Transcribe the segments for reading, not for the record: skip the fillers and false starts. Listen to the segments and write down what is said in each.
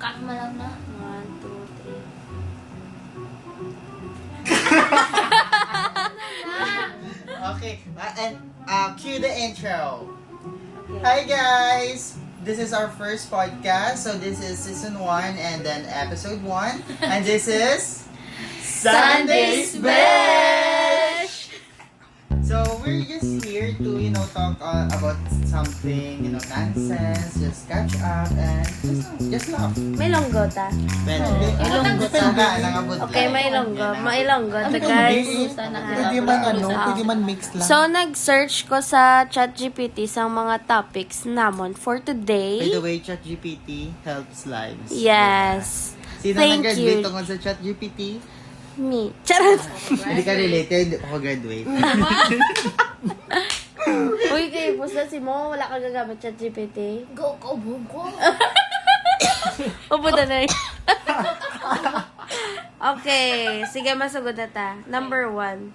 Cut mo lang na. 1, 2, 3. Okay, and cue the intro. Hi guys! This is our first podcast. So this is season 1 and then episode 1. And this is Sunday's Besh! So we're just here to, talk about something, nonsense, just catch up and just laugh. May longgo ta. Ilonggo Okay, may longgo. May longgo ta, guys. Pwede man mix lang. So, nag-search ko sa ChatGPT sa mga topics namon for By today. the way, ChatGPT helps lives. Yes. Sino Thank nag-graduate you. tungkol sa ChatGPT? Me. Charot. Hindi ka related, hindi ako graduate. Uy, kayo, pusta si mo. Wala ka gagamit ChatGPT. Go, boom ko. Upo na na Okay. Sige, masugod na ta. Number 1.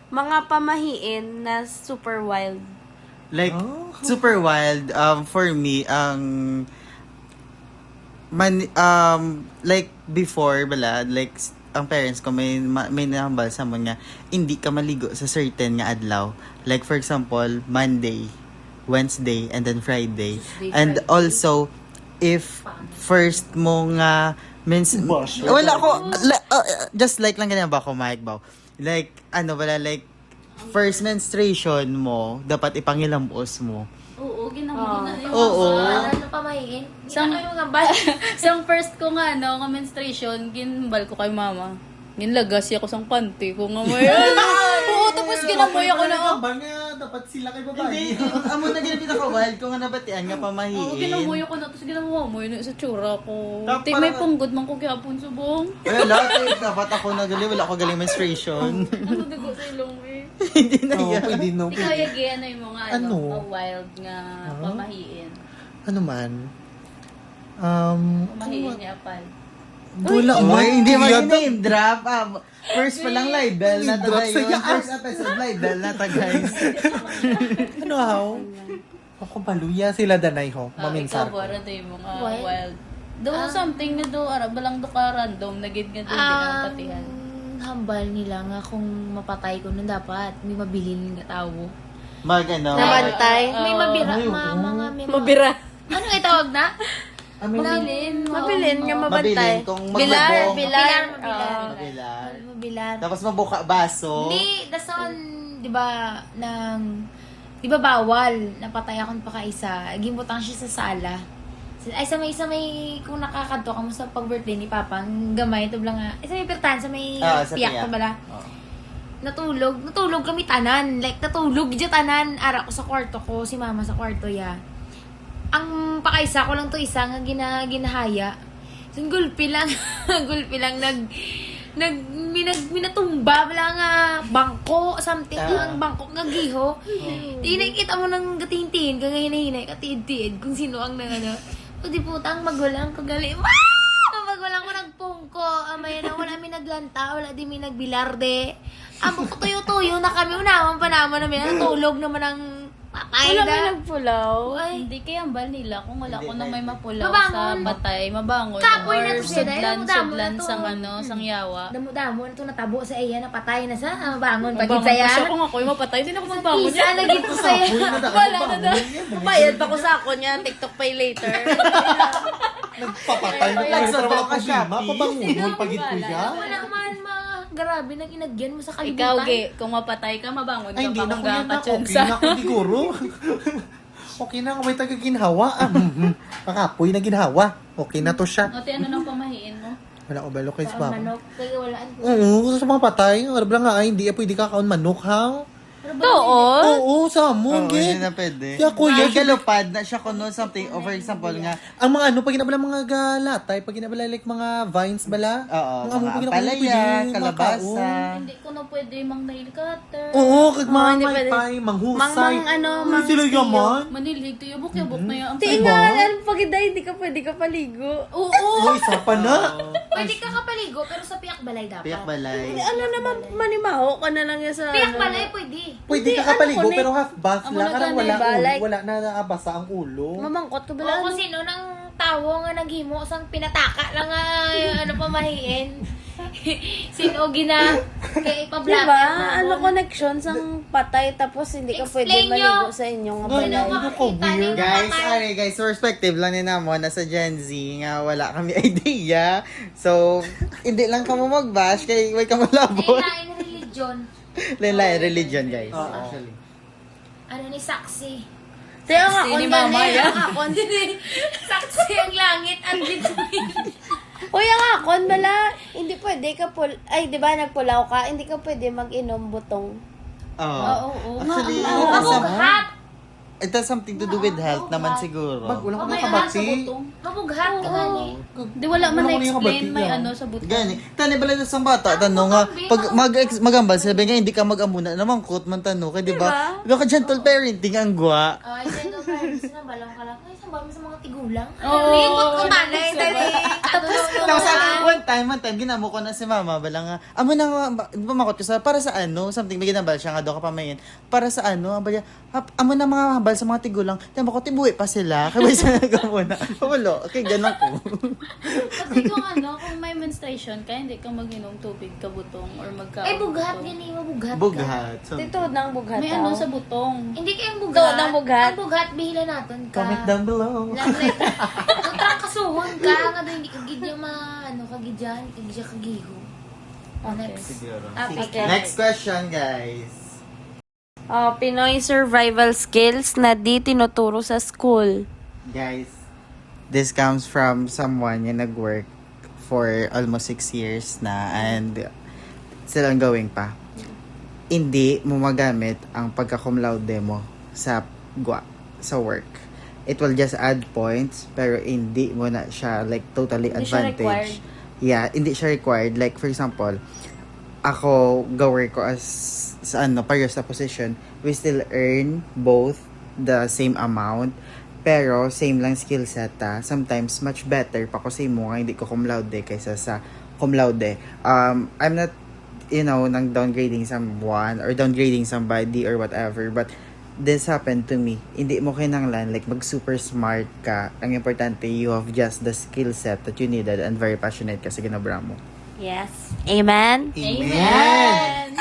Mga pamahiin na super wild. Like, super wild, for me, like, before, like, ang parents ko, may nahambal sa mga, hindi ka maligo sa certain nga adlaw. Like, for example, Monday, Wednesday, and then Friday. And also, if first mo nga, wala ako, just like lang ganyan ba ako, Mike Bao? Like, like, first menstruation mo, dapat ipangilamos mo. Oo, ginawa yung Oo. ano pa mahiin. Sang- Ginagawa yung gambal. Sang first ko nga, nga menstruation, ginbal ko kay mama. Ginlagas ako sang panty ko nga mayan. Oo, tapos ginamoy ako na, nga, dapat sila kay Hindi, amo na ginapit ako wild ko nga nabatian nga pamahiin. Oo, ginamoy ako na, tapos ginamoy na sa tsura ko. Tapos Di may parang- punggod man ko gyapon subong. Wala, dapat ako nagaling, wala ako galing menstruation. Ano dugo sa ilong eh. Hindi na Oo, yan. pwede no. Ikaw yagi, ano yung mga Ano? mga wild nga pamahiin. Ano man? Pamahiin niya apal. Wala Uy, hindi man yata. name drop. First pa lang libel na Name drop tagay sa yun. yaas. First episode libel na tagay. Ano how? Ako baluya sila danay ho. Maminsar Ikaw ko. ba, ano yung mga Wild? wild? Do something na do, balang do ka random, nagid nga do, hindi na patihan. Hambal nila nga kung mapatay ko nun dapat. May mabilin nga tao. Mag-ano. Nabantay. May mabira, Ay, oo. mga may mga... Mabira. Ano nga tawag na? Mabilin. Mabilin nga mabantay. Mabilin kung Bilar, magbubong. bilar. Bilar. Mabilar. Tapos mabuka baso. Hindi, dason, di ba, di ba bawal, napatay akong pakaisa, gimbutang siya sa sala. Ay, sa may, kung nakakanto ka mo sa pag-birthday ni Papa, ang gamay, ito lang nga, sa may pirtan, sa may Sa piyak piyak. to bala. Oh. Natulog kami tanan, like, natulog dyan tanan, ara ko sa kwarto ko, si Mama sa kwarto ya. Ang pakaisa ko lang to isa nga ginahaya. So, gulpi lang, minatumba wala nga bangko something ang bangko nga giho. Di nakita mo nang gatintin kang hinahinay katid kung sino ang nang ano. O di putang magulang ko gali. Magulang ko nagpungko. Amay na wala mi naglanta, wala di mi nagbilarde. Amo ko tuyo-tuyo na kami unaman pa naman namin natulog naman ang patay Wala may na. nagpulaw. Ay, Hindi kaya ambal nila kung wala ko Hindi, na may hindi. mapulaw Mabangon. sa batay, mabangon. Kapoy na or to siya, dahil damo-damo sudlan na to. sang sang yawa. damo-damo na to natabo sa iya napatay na sa bangon pagit Mabangon saya. pa siya kung ako yung mapatay, hindi na ako magbangon. Isa lagi to sa iya. Wala na daw. Bayad pa ko sa ako niya. TikTok pay later. Nagpapatay na Nagsabaw wala ka, problema. Shopee. Pabangungon pagit ko ya. Wala man grabe nang inagyan mo sa kalibutan. Ikaw, Ge, kung mapatay ka, mabangon Ay, ka hindi pa na kung ko yan na. gakatsun Okay sa... na ako siguro. Okay na, may taga-ginhawa. Makapoy na ginhawa. Okay na to siya. Ate, ano nang pamahiin mo? Wala ko balo kay Sa Papa. manok, kaya walaan ko. Oo, sa mga patay. Arabla nga ay, hindi pwede kakaon manok, ha? Doon? Oo, sa amon, Oo, hindi gid. na pwede. Ya, kuya, May galupad na siya kuno something. For example nga, Ang mga ano, pag ginabala mga galatay, pag ginabala like mga vines bala. oo, Ang amo, mga pag ginabala, palaya, pwede kalabasa. Hindi ko na pwede mang nail cutter. Oo, kag mga hindi pwede. maypay, manghusay. Mang ano, Ay, mang sila yaman. Manilig to yubok na yan. Tingalan, pag hindi ka pwede ka paligo. Oo, Oh, isa pa na. pwede ka kapaligo pero sa piyak balay dapat. Piyak balay. Ano naman, manimaho ka na lang yan sa... Piyak ano. balay pwede. Pwede ka ano kapaligo, ko, pero half bath Amo lang. na Karang ganun, wala, ba? Like- wala na nakabasa ang ulo. Mamangkot ka O bala. kung sino nang tawo nga naghimo sang pinataka lang nga ano pamahiin. Sino gina kay Diba? pablatter Ano connections ang patay tapos hindi ka pwede Explain nyo. maligo sa inyong Sino balay. makakita niyo Guys, perspective lang ni Namo, nasa Gen Z nga wala kami idea. So, hindi lang kamo mag-bash kay way kamo labot. lain religion. Lain religion, guys. Actually. Ano ni saksi? Kaya nga, Si ni kung Mama gani, yan. ang akon. Saksi ang langit at bituin. Uy, ang akon, bala, hindi pwede ka ay, di ba, nagpulaw ka, hindi ka pwede mag-inom butong. Oo. Actually, Mabughat. it has something to do with health naman siguro. Pag wala ko May mga ano sa kabati. butong. Mabughat ka gani. Di wala man Wala ko na-explain, yung may kabati, ano sa butong. Gani, tani bala sa bata, tanong nga, pag magambal, sabi nga, hindi ka mag-amuna naman, quote man tanong, kaya diba? Diba ka gentle parenting ang gwa? Ay, sino parents na balang ka lang. Ay, saan ba mo sa mga tigulang? Oo. Liikot ko tanay, dali. Tapos one time, ginamo ko na si mama, bala nga, amo na nga, di ba makot ko sa, para sa ano, something, may ginambal siya nga daw kapamayin, para sa ano, abaya, amo na mga hambal sa mga tigulang, tama ko, tibuhi pa sila, kaya sa nagamuna. Walo, okay, ganun ko. Kasi kung ano, kung may menstruation ka, hindi ka mag-inom tubig ka butong or magka. Ay, bughat yan eh. Mabughat ka. Bughat. So, Dito, nang bughat May daw. ano sa butong. Hindi kayong Ito, bughat. ng bughat. Ang bughat, bihila natin ka. Comment down below. Lang ang trangkasuhon ka. Nga doon, hindi ka gidya ano, kagidyan. Hindi ka gidya kagiho. O, next. siguro. Okay. Next question, guys. Pinoy survival skills na di tinuturo sa school. Guys, this comes from someone yung nag-work for almost 6 years na and still ongoing pa. Hindi mo magamit ang pagka-cum laude mo sa work. It will just add points pero hindi mo na siya like totally Hindi siya advantage. Yeah, hindi siya required. Like for example, ako go-work ko as sa pareho sa position, we still earn both the same amount pero same lang skill set sometimes much better pa ko sa imo nga hindi ko cum laude kaysa sa cum laude. I'm not nang downgrading someone or downgrading somebody or whatever, but this happened to me. Hindi mo kinanglan like mag super smart ka. Ang importante, you have just the skill set that you needed and very passionate ka sa ginabra mo. Yes. Amen? Amen!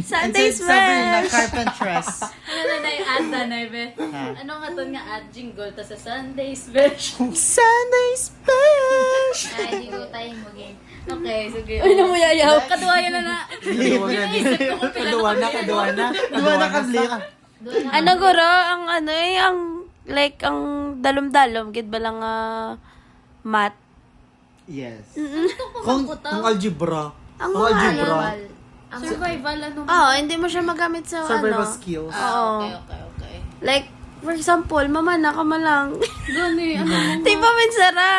Sunday Sabrina smash! Carpentress. Ano na na yung ad na na, be? Ha? Ano nga to nga ad jingle ta sa Sunday special? Sunday Smash! Ay, hindi ko tayo magin. Okay, sige. Uy, namuyayaw. Kaduwayan na na. Naisip ko kung pila na Diba naka-blip? Ano guro, ang ano ang like ang dalom-dalom gid ba lang math. Yes. Kung algebra. Ang Kung algebra. Survival, ano? hindi mo siya magamit sa Survival ano. skills. Oo. Okay. Like for example, mamana ka malang. Gani, ano? Di ba minsara?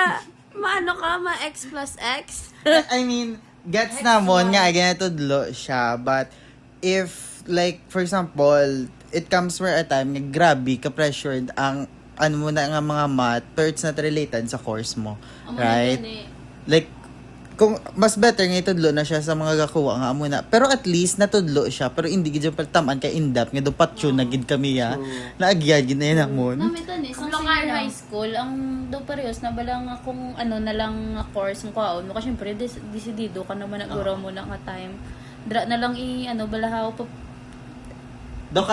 Maano ka ma-x plus x? I mean, gets namon nga ginatudlo siya, but if like for example, it comes where a time nga grabe ka pressured ang ano mo na nga mga math pero it's not related sa course mo, right? Like kung mas better nga itudlo na siya sa mga gakuha nga amo na, pero at least natudlo siya pero hindi gid pa taman kay in-depth nga do patyo na gid kami ya naagyad gid na yun amon. Namitan eh, sa senior high school, ang do parehas na balang kung ano na lang nga course ng kaon mo. Kasi syempre, desidido ka naman na guraw mo na nga time. Dra na lang balahaw pa. Daw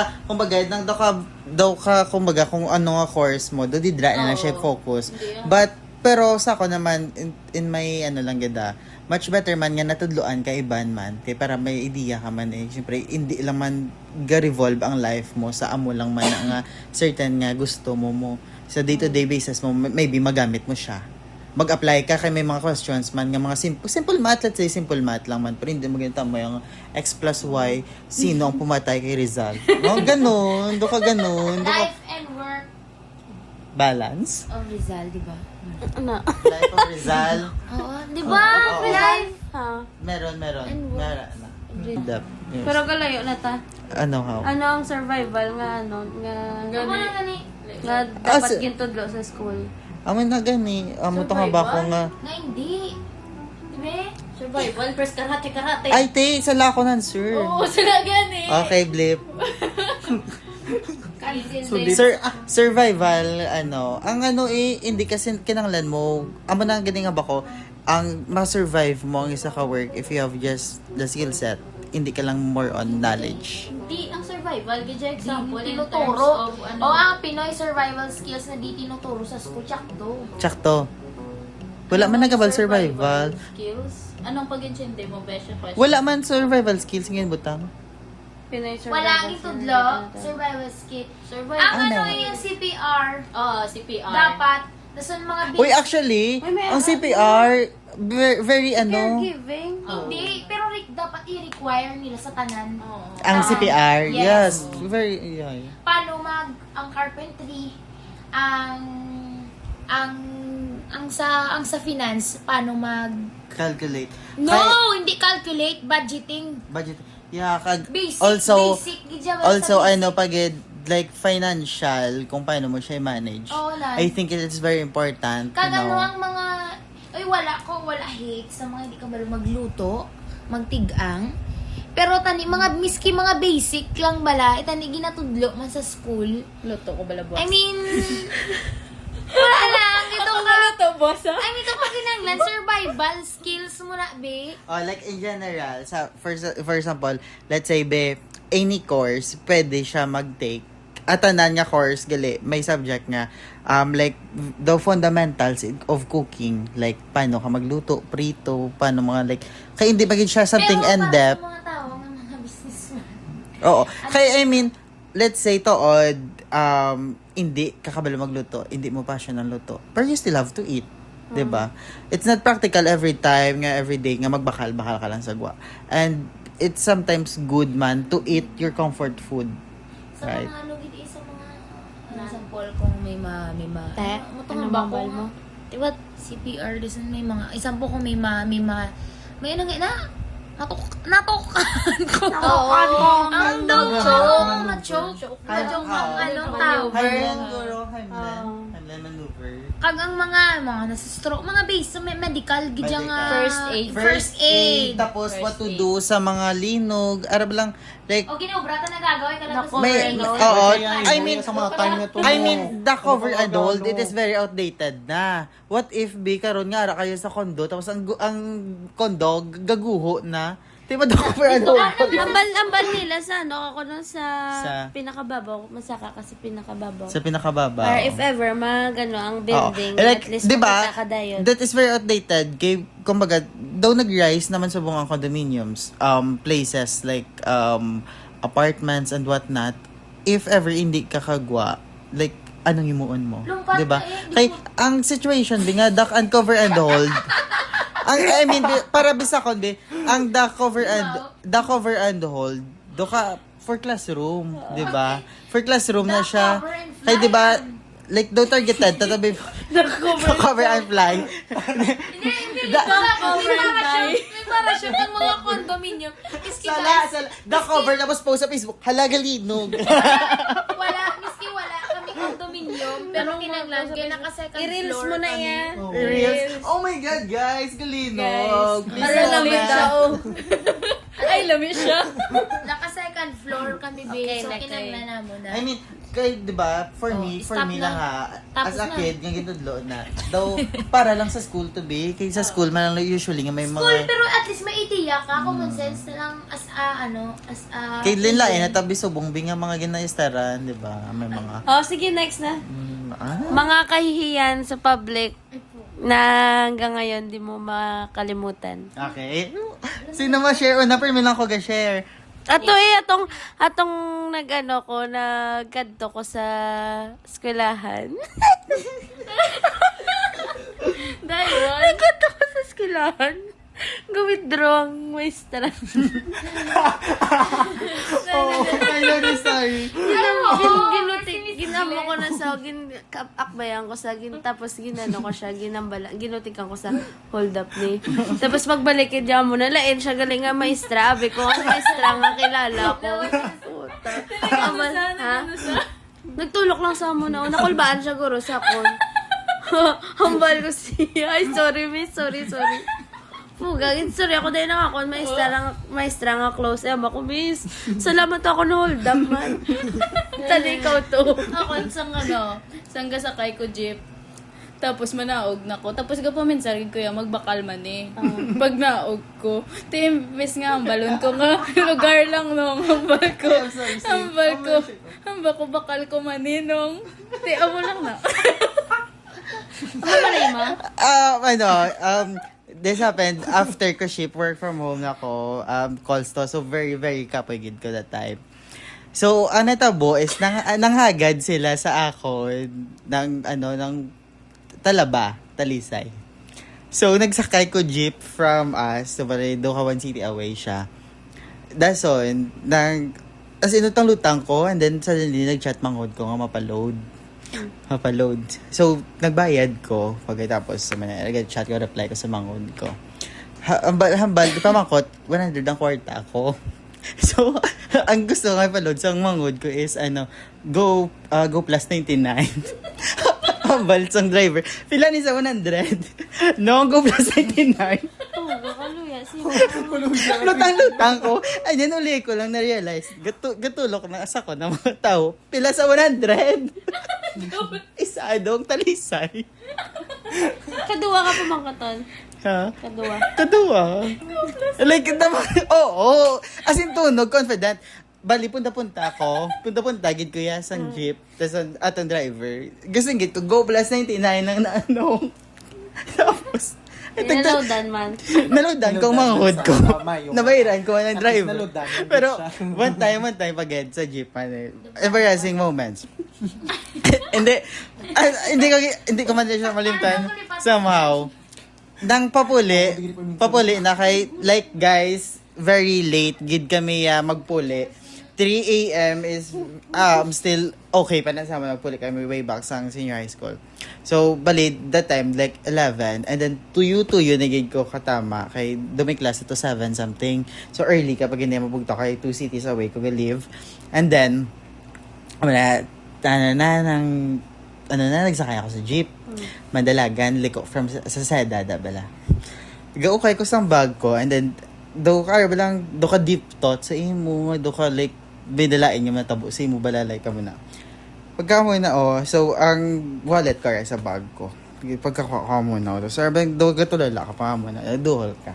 ka kumbaga kung ano nga course mo, do didra na lang siya focus. But pero sa ako naman in my lang gada, much better man nga natudloan ka iban man kay para may idea ka man syempre hindi lang man ga-revolve ang life mo sa amo lang man nga certain nga gusto mo sa day-to-day basis mo maybe magamit mo siya. Mag-apply ka kay may mga questions man nga mga simple math, let's say simple math lang man pero hindi mo ginita mo yung x plus y sino ang pumatay kay Rizal. No, ganun, do ka ganun, Life and work balance. of Rizal, di ba? Ano? Life of Rizal. Oo, di ba? Oo. Life. Ha? Meron. And work. Meron. Yes. Pero kalayo na ta. Ano how? Ano ang survival nga Ako na gani. nga dapat gintudlo sa school. Amo na gani. Amo to nga ba ko nga. Na hindi. Di ba? Survival, first karate. Ay, te, sa lako nan, sir. Oo, sila gani. Okay, blip. Cancel Sulit. din. Survival, ang hindi kasi kinanglan mo, amo na ganing nga ba ko, ang ma-survive mo ang isa ka work if you have just the skill set, hindi ka lang more on knowledge. Di ang survival, gadya example, in terms Tinuturo. of O ang Pinoy survival skills na di tinuturo sa school, tsakto. Tsakto. Wala man nagabal survival. skills. Anong pag-intindi mo, Besha? Wala man survival skills ngayon butang. Pinay Wala ang itudlo, survival skill. Survival. Ang Ano? yung CPR, CPR. dapat, nasun mga Uy, actually, ang CPR, very Caregiving. Hindi, pero dapat i-require nila sa tanan. Oo. ang CPR, Yes. yes, very, yeah. Paano ang carpentry, ang sa finance, paano Calculate. No, hindi calculate, budgeting. Budget. Yeah, Basic, also, basic. Gidya ba also, sa basic? pagid, like, financial, kung paano mo siya manage. Oo, lang. I think it's very important to Kagano know. ang mga, wala hate sa mga hindi ka balo magluto, magtigang. Pero tani, miski mga basic lang bala, tani ginatudlo man sa school. Luto ko bala, boss. I mean, wala lang, ito ka. Luto, boss, ha? I mean, ito ka kinanglan, survival skills mo na, be. Oh, like in general, for example, let's say, any course, pwede siya mag-take. At tanan nga course, gali, may subject nga, like, the fundamentals of cooking, like, paano ka magluto, prito, paano mga, like, kaya hindi bagay siya something Pero in-depth. para sa mga tao, ng mga businessman. Oo. Kaya, I mean, let's say, tood, hindi kakabalo magluto, hindi mo passion ang luto. But you still have to eat. 'Di ba? It's not practical every time, nga every day, nga magbakal-bakal ka lang sa gwa. And it's sometimes good man to eat your comfort food. Sa Right. mga lugit sa mga, example, kung may Te, ano ano ba mabal ko? mo? Diba, CPR, disan may mga, example kung may ano nga na, natukan ko. Ang daw choke. Ang anong tawag. Heimlan maneuver. Kag ang mga nasa stroke, mga base sa medical, gidya nga. First aid. Tapos, First what to aid. do sa mga linog. Arab lang, like, O ginubrata na gagawin ka lang Naku, sa may, Overload. oo, Kaya, I mean, sa mga time na to, I mean, the cover Ano, adult, it is very outdated na. What if, karon nga, ara kayo sa kondo, tapos ang kondo, gaguho na. Diba, the cover adult? Ambal nila sa ako nun sa Sa- pinakababaw. Masaka kasi pinakababaw. Sa pinakababa. Or oo. if ever, ang Oo. building, Like, at least diba, makita ka dayon. that is very outdated. Kay, kumbaga, daw nag-rise naman sa buong condominiums, places like apartments and whatnot. If ever hindi kakagwa, like, anong imuon mo? Lungkot Diba? na eh, di Kay, ang situation, nga, duck and cover and hold. I mean, para bisa ko, ang duck cover and hold, do ka for classroom, di ba? For classroom na siya. Cover and fly. Kaya di ba, like, do targeted, tatabi, cover and fly. May para siya ng mga condominium. Miski Sala. The cover, tapos post sa Facebook, halaga linog. miski wala kami condominium. Pero kinanglan, kaya naka-second floor I-reels mo na kami. yan. Reels. Oh my God, guys, galinog. Please Para comment. namin siya, oh. Ay, lami siya. Naka-second floor kami, babe. Okay, So, okay. kinanglan na mo na. I mean, kay, di ba, for Oh, me stop lang na. ha, Tapos as a na. kid, yung ginudlo na, daw, para lang sa school to be, kay sa school, man lang usually nga may School, mga, pero at least may itiyak ka. Common sense na lang as kay linlain, na tabi subong, nga mga ginaistaran, di ba, may mga, Oh, sige, next na. ano? Mga kahihiyan sa public na hanggang ngayon di mo makalimutan. Okay. Sino ma-share? Una, pero lang ko ga-share. Atong nagkadto ko sa eskwelahan. Dahil, Nagkadto ko sa eskwelahan. Ga-withdraw ang maestra. Oh, ayun, sorry. Ginamo ko na sa akbayan ko sa tapos ginano ko siya ginutikan ko sa hold up ni. Tapos pagbalik kaya mo na lain siya galing nga maestra, abi ko ang maestra nga kilala ko. Puta. Ha? Nagtulok lang sa mo na nakulbaan siya guro sa kon. Hambal ko siya. Ay, sorry miss, sorry. Pugagin, sorry ako dahil na ako, maestra nga close. Ama ko, miss. Salamat ako na hold up, man. Tali ikaw to. Ako, sang gasakay ko jeep. Tapos manaog na ko. Tapos gapaminsan ko yung magbakal man eh. Pag naog ko. Timbes nga ang balon ko nga. Lugar lang nung hambal ko. Hambal ko bakal ko maninong. Amo lang na. Ano ba na ma? This happened after ko ship work from home na ko, calls to. So, very, very kapagid ko that time. So, ang natabo is, nanghagad sila sa ako ng Talaba, Talisay. So, nagsakay ko jeep from us. So, bali, Dukawan City away siya. Dason, as inutang-lutang ko, and then suddenly, nag-chat mangod ko nga mapaload. So, nagbayad ko. Pagkatapos, nag-chat ko, reply ko sa mangod ko. Hambal, di pa makot, 100 ang kwarta ako. So, ang gusto ko mapaload sa mangod ko is, go plus 99. Hambal sang driver. Pila ni sa 100. No, go plus 99. Oh, kaluya. Lutang-lutang ko. Ay, din uli ko lang na-realize. Gatulok na asa ko ng mga tao. Pila sa 100. Isadong Talisay. Kaduwa ka pa bang katon? Ha? Kaduwa. Like, oo. As in, tunog, confident. Bali, punta-punta ako. Punta-punta, gid ko ya sang jeep. Tapos, atong driver. Gusto gid ko, go plus 99 ng naano. Tapos, Nalawdan man. nalawdan ko mga hood ko. Mayo. Nabayaran ko ng driver. nalawdan, hindi Pero, siya. one time pag sa jeep, embarrassing moments. hindi ko man siya malimtan. Somehow. Nang papuli na kay, like guys, very late, gid kami magpuli. 3 a.m. is still okay pa na sa magpuli kami way back sa senior high school. So, bali, that time, like 11. And then, tuyo nagig ko katama. Kay dumi klase to 7 something. So, early kapag hindi mabugto kay 2 cities away ko leave. And then, nagsakay ako sa jeep. Madalagan, liko from sa Sedada bala. Gaukay ko sa bag ko. And then, do ka deep thought sa imo, do ka like, bidalain yung natabo sa imo, balalay ka muna. Pagka mo na, so, ang wallet ko sa bag ko. Pagkakuha mo na, so, do ka tulala ka pa mo na, duhol ka.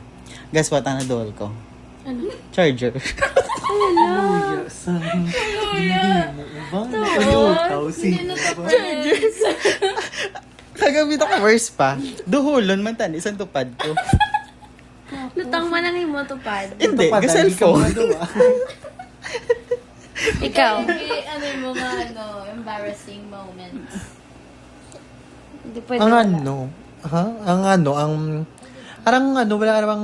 Guess what ang naduhol ko? Ano? Charger. Kagamit ako worse pa. Duhulon man tan, isang tupad ko. Lutang man ang imo tupad. Hindi, cellphone. Ikaw. Ano yung mga embarrassing moments? Hindi pwede. Wala namang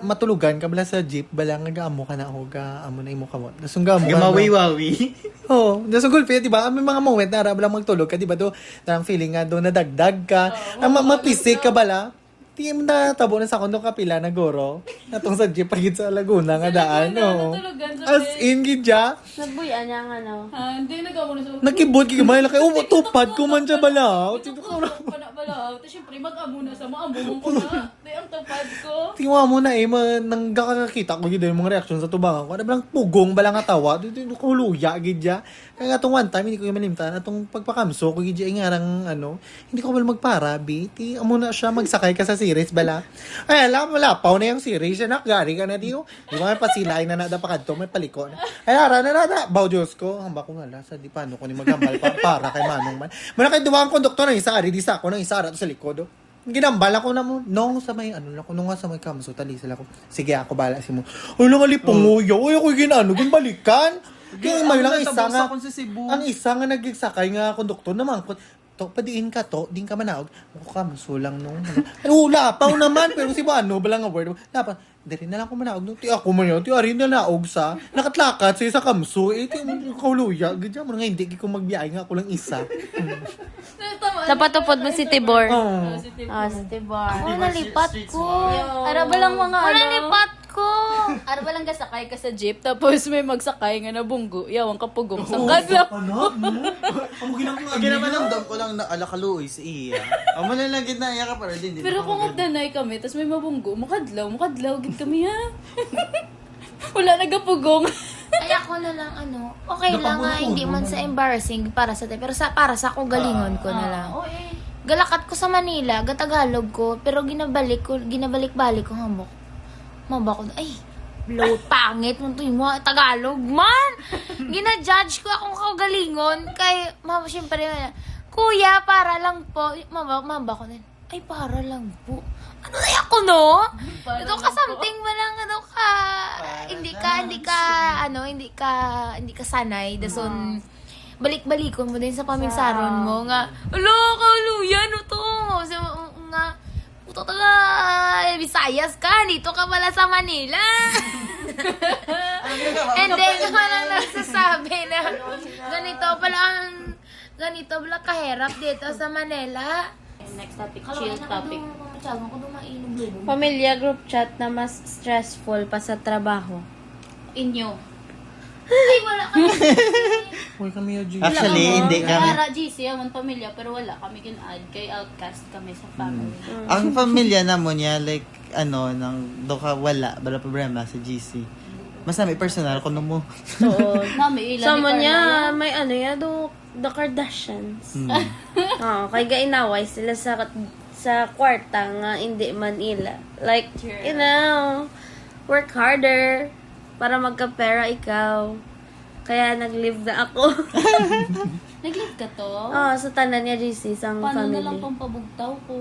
matulugan ka bala sa jeep, bala nga gaamo ka na o gaamo na imo ka mo. Nasung gaamo ka. Gumawi-wawi. Oo, nasung gulpi, di ba? May mga moment na bala magtulog ka, di ba? Do, tarang feeling nga do nadagdag ka. Ang mapisik ka bala. Di mo na tabo na sa kondo kapila na goro. Natong sa jeep pagit sa Laguna nga daan. Oo. As in, gidya. Nagbuyan niya ang Hindi nagawa mo na sa Nakibot kikimay lang kayo. Tupad ko man siya bala. bala. Tapos syempre mag-amo na sa mga ko na. Di ang tapad ko. Tingwa mo na nang kakakita ko yun yung mga reaksyon sa tubangan ko. Ano balang pugong balang nga tawa. Dito kahuluya, gidya. Kaya nga itong one time, hindi ko yung malimtan. Atong pagpakamso ko, gidya nga rang hindi ko mal magpara, biti. Amo na siya, magsakay ka sa series, bala. Ay, malapaw na yung series. Anak, gari ka na diyo. Di ba may pasilay na nadapakad to, may paliko na. Ay, ara na. Baw Diyos ko. Hamba ko nga lasa, di paano ko ni magambal para kay Manong man. Muna kayo dumaan konduktor ng isa, ari, di sa ako ng isa, ara to sa likod, ginambal ako na mo. No, sa may sa may kamso, talisal ako. Sige, ako bala si mo. Uy, lang alipong nguyo. Uy, ako ginbalikan. Kaya may lang isa nga. Ang isa nga nagsakay nga konduktor naman. Padiin ka to, din ka manaog. Ako ka, masulang nung. Lapaw naman, pero si Bano, balang nga word. Lapaw, dari na lang ko manaog. Ti ako man yun, ti ari na naog sa. Nakatlakat sa isa kamso. Ti kauluya. Ganyan mo nga, hindi ko magbiyay nga, ako lang isa. Napatupod mo si Tibor. Oh. Si Tibor. Nalipat ko. Ara ba lang mga Nalipat ko. Ano ba lang gasakay ka sa jeep, tapos may magsakay nga na bunggo, yawan ka pugong sa kadlaw. Ano? Amo ginang Ginamanamdam ko lang na alakaluoy sa iya. Ang malalagid na iya ka para din. Pero kung magdanay kami, tapos may mabunggo, mukadlaw, gid kami ha. Wala nagapugong. Ay, ako na lang, okay lang nga, hindi man sa embarrassing para sa pero para sa kagalingon ko na lang. Oo eh. Galakat ko sa Manila, gatagalog ko, pero ginabalik-balik ko hambok. Maba ko, ay, blow, pangit, nung tuyo mo, Tagalog, man! Gina-judge ko akong kagalingon, kay, mama, syempre, kuya, para lang po, maba ko na, ay, para lang po. Ano na ako, no? Ito ka something ba lang, hindi ka sanay, dason, balik-balikon mo din sa paminsaron mo, nga, alo, kaluya, no to? Nga, puto taga, Visayas ka, dito ka pala sa Manila. And then, ka lang nagsasabi na, ganito pala kahirap dito sa Manila. Next topic, Kalo, chill topic. Ko dumainog lubo. Pamilya group chat na mas stressful pa sa trabaho. Inyo. Ay, wala ka. Uy, kami yung G. Actually, hindi kami. Wala GC, amon pamilya, pero wala kami kin-add kay outcast kami sa family. Ang pamilya na mo niya, like, nang do ka wala, bala problema sa GC. Mas may personal ko mo. Oo. Nami, ilan Sama ni niya, Carla. may the Kardashians. Kay gainaway sila sa kwarta nga hindi Manila. Like, work harder para magkapera ikaw. Kaya nag-live na ako. Nag-live ka to? Sa tanan niya GC, sang Paano family. na lang pampabugtaw ko?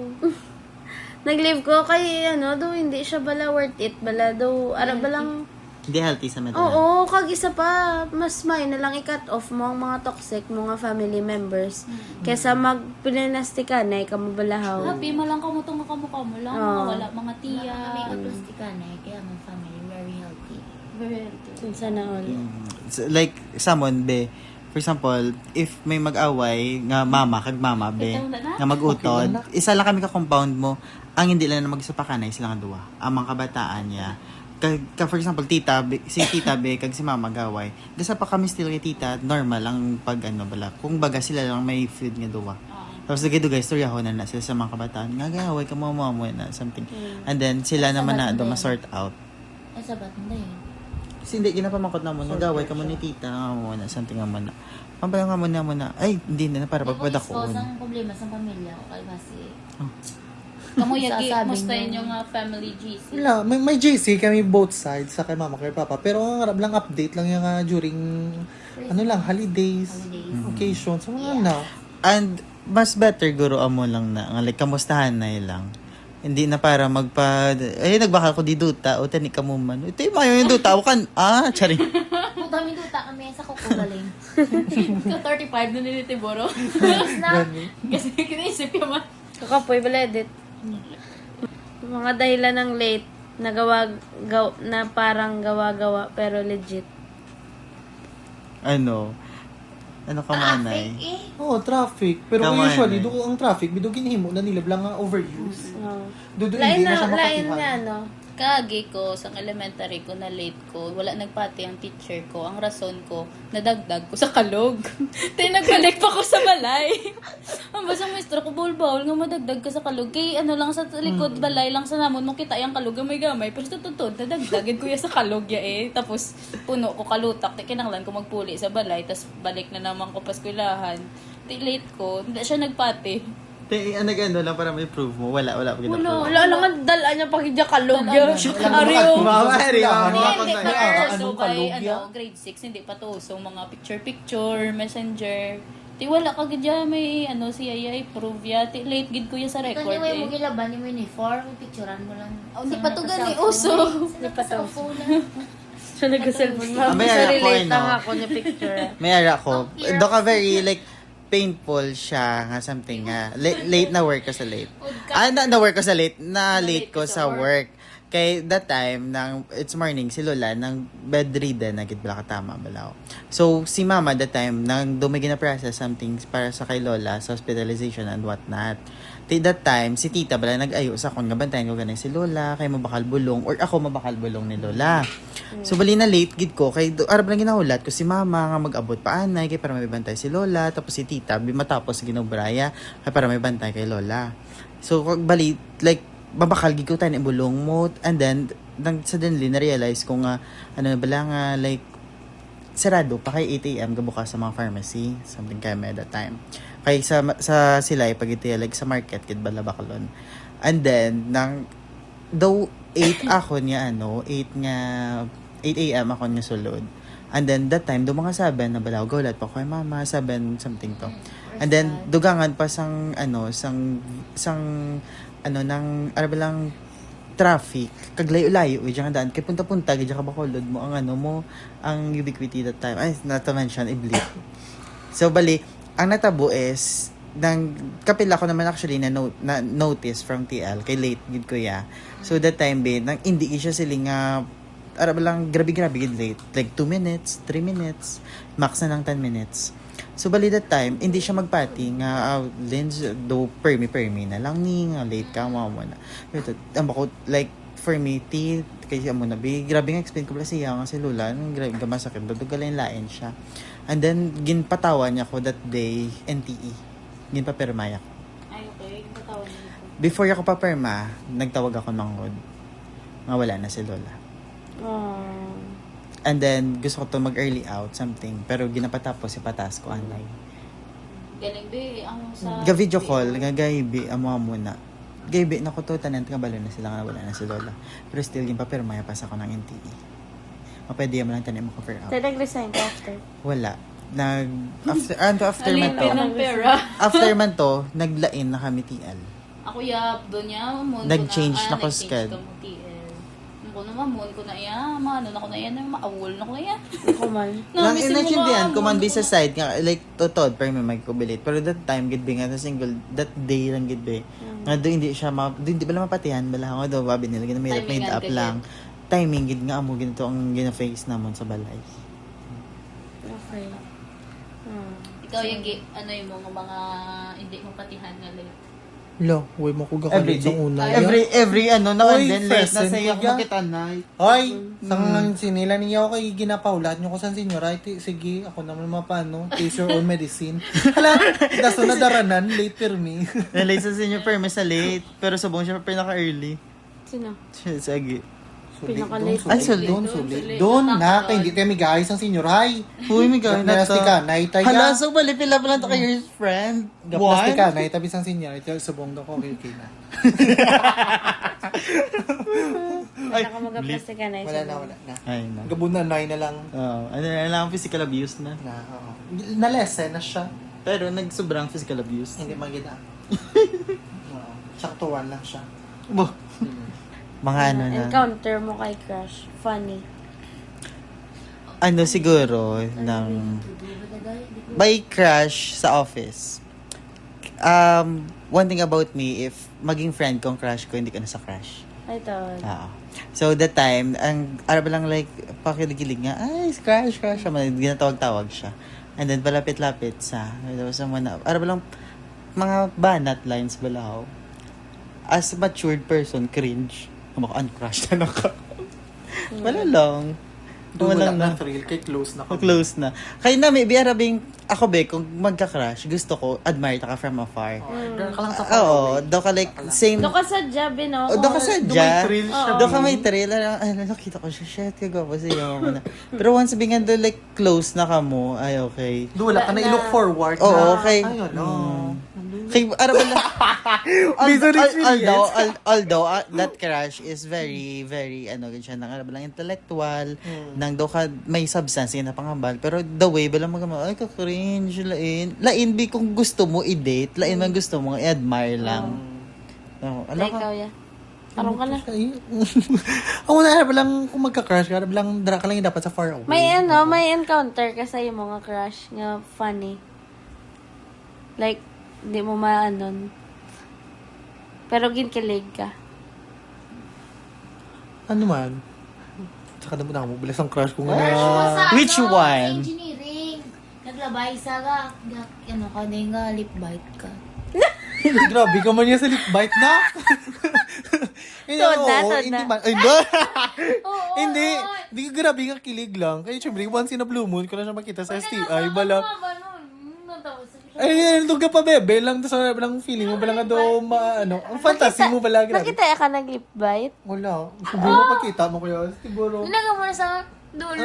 Nag-live ko kay do hindi siya bala worth it. Bala do, balang Hindi healthy sa mental. oo, kag isa pa, mas may na lang i-cut off mo ang mga toxic mga family members. Kesa magpinanastika na ikamabalahaw. Happy, malang kamutong kamukha mo lang. Mga wala, mga tiya. Kami plastika na, kaya my family very healthy. Very healthy. Sana all. So, like, someone, be, for example, if may mag-away, nga mama, kag mama, be, nga mag-utod, isa lang kami ka-compound mo, ang hindi lang na magsupakanay, sila nga duwa. Ang mga kabataan niya. For example, si tita, be, kag si mama gaway. Gasa pa kami still kay tita, normal ang pag, bala. Kung baga sila lang may feud nga duwa. Tapos lagi do guys, storyaho na sila sa mga kabataan. Nga gaway ka mo na, something. And then, sila naman na do ma-sort out. Ay, sabat mo na yun. Kasi hindi, ginapamangkot na mo, nagaway ka mo ni tita, nga mo na, something nga mo na. Pampala nga mo na, ay, hindi na, para pagpadakoon. Ang problema sa pamilya ko kay Masi. Kamu yagi, Sasabi musta niyo. yung family GC? Wala, may JC kami both sides sa kay mama kay papa. Pero ang harap lang update lang yung during holidays, occasions, mga na. And, mas better guro amo lang na, nga, like, kamustahan na lang. Hindi na para nagbaka ko di duta, o tani ka mo man. Ito yung mayo yung duta, o kan, charing. Puta, may duta kami sa kukugaling. Ka 35 na niliti Boro. Na, Kasi kinaisip ko man. Kakapoy bala edit. Mga dahilan ng late na parang gawa-gawa pero legit. Ano ka manay? Traffic. Pero Tama usually, yan, ang traffic, bido ginhimo na nila lang nga overuse. Doon Lain hindi na siya lain makatihan. nga Kagi ko, sa elementary ko na late ko, wala nagpati ang teacher ko. Ang rason ko, nadagdag ko sa kalog. Tayo nagbalik pa ko sa balay. Ang basang maestro ko, bawal nga madagdag ka sa kalog. Kay lang sa likod balay lang sa namon mong kita yung kalog gamay-gamay. Pero sa totoo, nadagdagin ko ya sa kalog ya eh. Tapos puno ko kalutak. Kinanglan ko magpuli sa balay. Tapos balik na naman ko paskulahan. Late ko, hindi siya nagpati. Ano lang para may prove mo. Wala pa kita prove. Wala lang dala niya pag hindi kalog yan. Ariyo. Mama, Ari, Hindi pa Anong uso kay kalugya? grade 6, hindi pa to uso mga picture, messenger. Ti wala ka gidya may siya ay prove ya. Ti late gid ko ya sa record Kanya mo eh. gilaban yung uniform, picturean mo lang. Hindi pa to gani uso. Hindi pa to. Siya nag-cellphone. Mami, May sa ara ko, relate no? lang ako niya picture. May ara ko. Do ka very, like, painful siya nga something nga. Late na work ko sa late. Na work ko sa late. Na late ko sa work. Kay that time, it's morning, si Lola, nang bedridden, nagit bala katama bala. So, si Mama that time, nang dumigi na process something para sa kay Lola, sa hospitalization and whatnot. that time, si tita bala nag-ayo sa akon nga bantayan ko ganay si Lola, kay mabakal bulong, or ako mabakal bulong ni Lola. So, bali na late gid ko, kay arab lang ginahulat ko si mama nga mag-abot pa anay, kay para may bantay si Lola, tapos si tita, matapos ginubraya, kay para may bantay kay Lola. So, bali, like, babakal gid ko tayo ni bulong mo, and then, suddenly, na-realize ko nga, ano na bala nga, like, sarado pa kay 8 a.m. gabukas sa mga pharmacy, something kaya may that time. Kay sa sila pag iti like sa market kid bala bakalon. And then though 8 ako niya 8 a.m. ako niya sulod. And then that time do mga 7 na balaw gawlat pa ko kay mama 7 something to. And then dugangan pa sang nang arabalang traffic kaglayo-layo diyan daan kay punta-punta gid ka bakolod mo ang ubiquity that time ay not to mention iblit. So bali ang natabo is nang kapila ko naman actually na notice from TL kay late gid ko ya. So that time nang hindi siya siling arab lang grabe gid late like 2 minutes, 3 minutes, max na lang 10 minutes. So bali that time hindi siya magpati nga lens do permi na lang ni nga late ka mo na. Ito ambako like for me kaya mo na grabe nga explain ko pala siya nga si Lola grabe ka masakit dugalain lain siya. And then, ginpatawa niya ko that day, NTE. Ginpaperma ako. Ay, okay. Patawan niyo ko. Before ako paperma, nagtawag ako ng hood. Nga wala na si Lola. Oh. And then, gusto ko to mag-early out, something. Pero ginapatapos, ipatas ko online. Galing be, ang sa... Ga-video call, gagaybi, amo muna. Gaybi, naku to, tanent nga balo na sila nga wala na si Lola. Pero still, ginpaperma, pas ako ng NTE. Mapwede mo lang tanim ako per out. So, nag-resign ka after? Wala. After man to. Alipin ng pera. After man to, naglain na kami TL. Ako yap, doon niya, Nag-change na ko sked. Ako naman, moon ko na yan, maano na ko na yan, maawol na ko na yan. Ako man. Lang inachindihan ko man di sa side nga like totod pero may magkubilit. Pero that time gid nga sa single that day lang gid be. Nga do hindi siya hindi bala mapatihan bala nga do babi nila gina made Timingan up ka lang. Timing gid nga amo ginto ang gina-face namon sa balay. Okay. Ikaw yung, yung mga hindi mo patihan na late. Lo, way mo ko gakalit sa una. Every na Oy, then late na present sa iyo ko ya. makita na. Hoy, sang sinila niya ako kay ginapaulat nyo ko san senyora. Sige, ako naman mapano. Taste your own medicine. Hala, daso na daranan, late for me. Late sa inyo pero may sa late pero subong siya pinaka early. Sino? Sige. Pinaka-late. Ay, sulit. Doon na, kay hindi tayo guys ang senyoray. Uy, may gawin na to. Nastika, naitay Hala, ka. so bali pila pala to kay your friend. Gaplastika, naitabi sang senyoray. Ito, subong daw ko, okay na. Wala ka mag-plastic ka na. Wala na. Ay, na. Gabunan na lang. Ano na lang physical abuse na. Oo. Na-lesson na siya. Pero nagsobrang physical abuse. Hindi maganda. Oo. Saktuan lang siya. Bo. Mga ano na. Encounter mo kay crush. Funny. Ano siguro ng by crush sa office. One thing about me, if maging friend kong crush ko, hindi ka na sa crush. Ay, tawad. So that time, ang araba lang like pakilig nga, ay, crush. Ginatawag-tawag siya. And then palapit-lapit sa araba lang mga banat lines balaw. As a matured person, cringe. Maka-uncrush na ako. Wala lang. Wala na thrill. Kay close na ko. Close na. Kaya na, may biyarabing, ako be, kung magka-crush, gusto ko, admire ka from afar. Doon ka lang sa Oo, daw ka like, same. Doon ka sa job, no? Doon ka sa Doon may dyan. thrill siya. Doon ka may thrill. Ay, nakita ko siya, shit, kagawa siya. Pero once bingan doon, like, close na ka mo, ay, okay. Doon wala ka na i-look forward Oo, na. okay. Ay, ano. Kay, araba lang. Based on experience. Although, that crush is very, very, ganyan siya, nang araba lang intellectual, nang daw ka, may substance, yun na pangambal. Pero the way, bala ay, ka-cringe, lain. Lain, bi, kung gusto mo i-date, lain man gusto mo, i-admire lang. Ano Ay, ka? ikaw, ya. Parang ka na. Ang una ba lang kung magka-crush ka, lang dara ka lang yung dapat sa far away. May encounter ka sa iyong mga crush nga funny. Like, hindi mo maanon. Pero ginkilig ka. Ano man? Tsaka naman ako, bilas ang crush ko nga. Which one? Engineering. Naglabay sa ka, lip bite ka. Grabe ka man niya sa lip bite na. Toad na, Oo, toad hindi na. man. Ay, ba? Hindi. Hindi ka grabe nga kilig lang. Kaya syempre, once in a blue moon ko lang siya makita sa STI. Bala. Ay, nandun ka pa, bebe. Lang sa lang feeling mo. Bala nga daw, ano. Ang fantasy mo bala. Grabe. Nakita ka nag-lip bite? Wala. Siguro mapakita mo kaya. Siguro. Nilagay mo na sa dulo.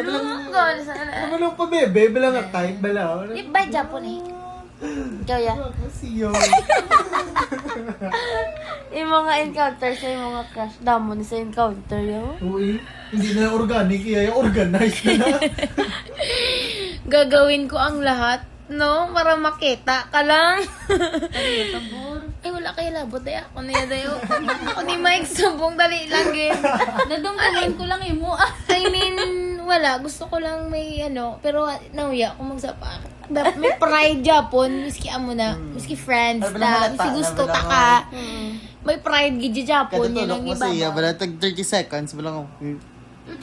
Gawin sa Ano lang pa, bebe. Bala nga type. Bala. Lip by Japon eh. Ikaw ya. Kasi yun. Yung mga encounters sa yung mga crush. Damo ni sa encounter yun. Uy, hindi na organic. Kaya yung organized na. Gagawin ko ang lahat, no? Para makita ka lang. Ay, wala kayo labot. Ay, ako na yan. Ako ni Mike, sabong dali lang eh. Nadungkulan ko lang mo. I mean, wala. Gusto ko lang may ano. Pero nauya ako magsapak. May pride Japon. Miski amo na. Miski friends Ay, na. balang Miski halata, gusto balang ta ka. May pride gid Japon. Yan Katutulog ang mo iba. siya. Bala, tag 30 seconds. Bala ko. 30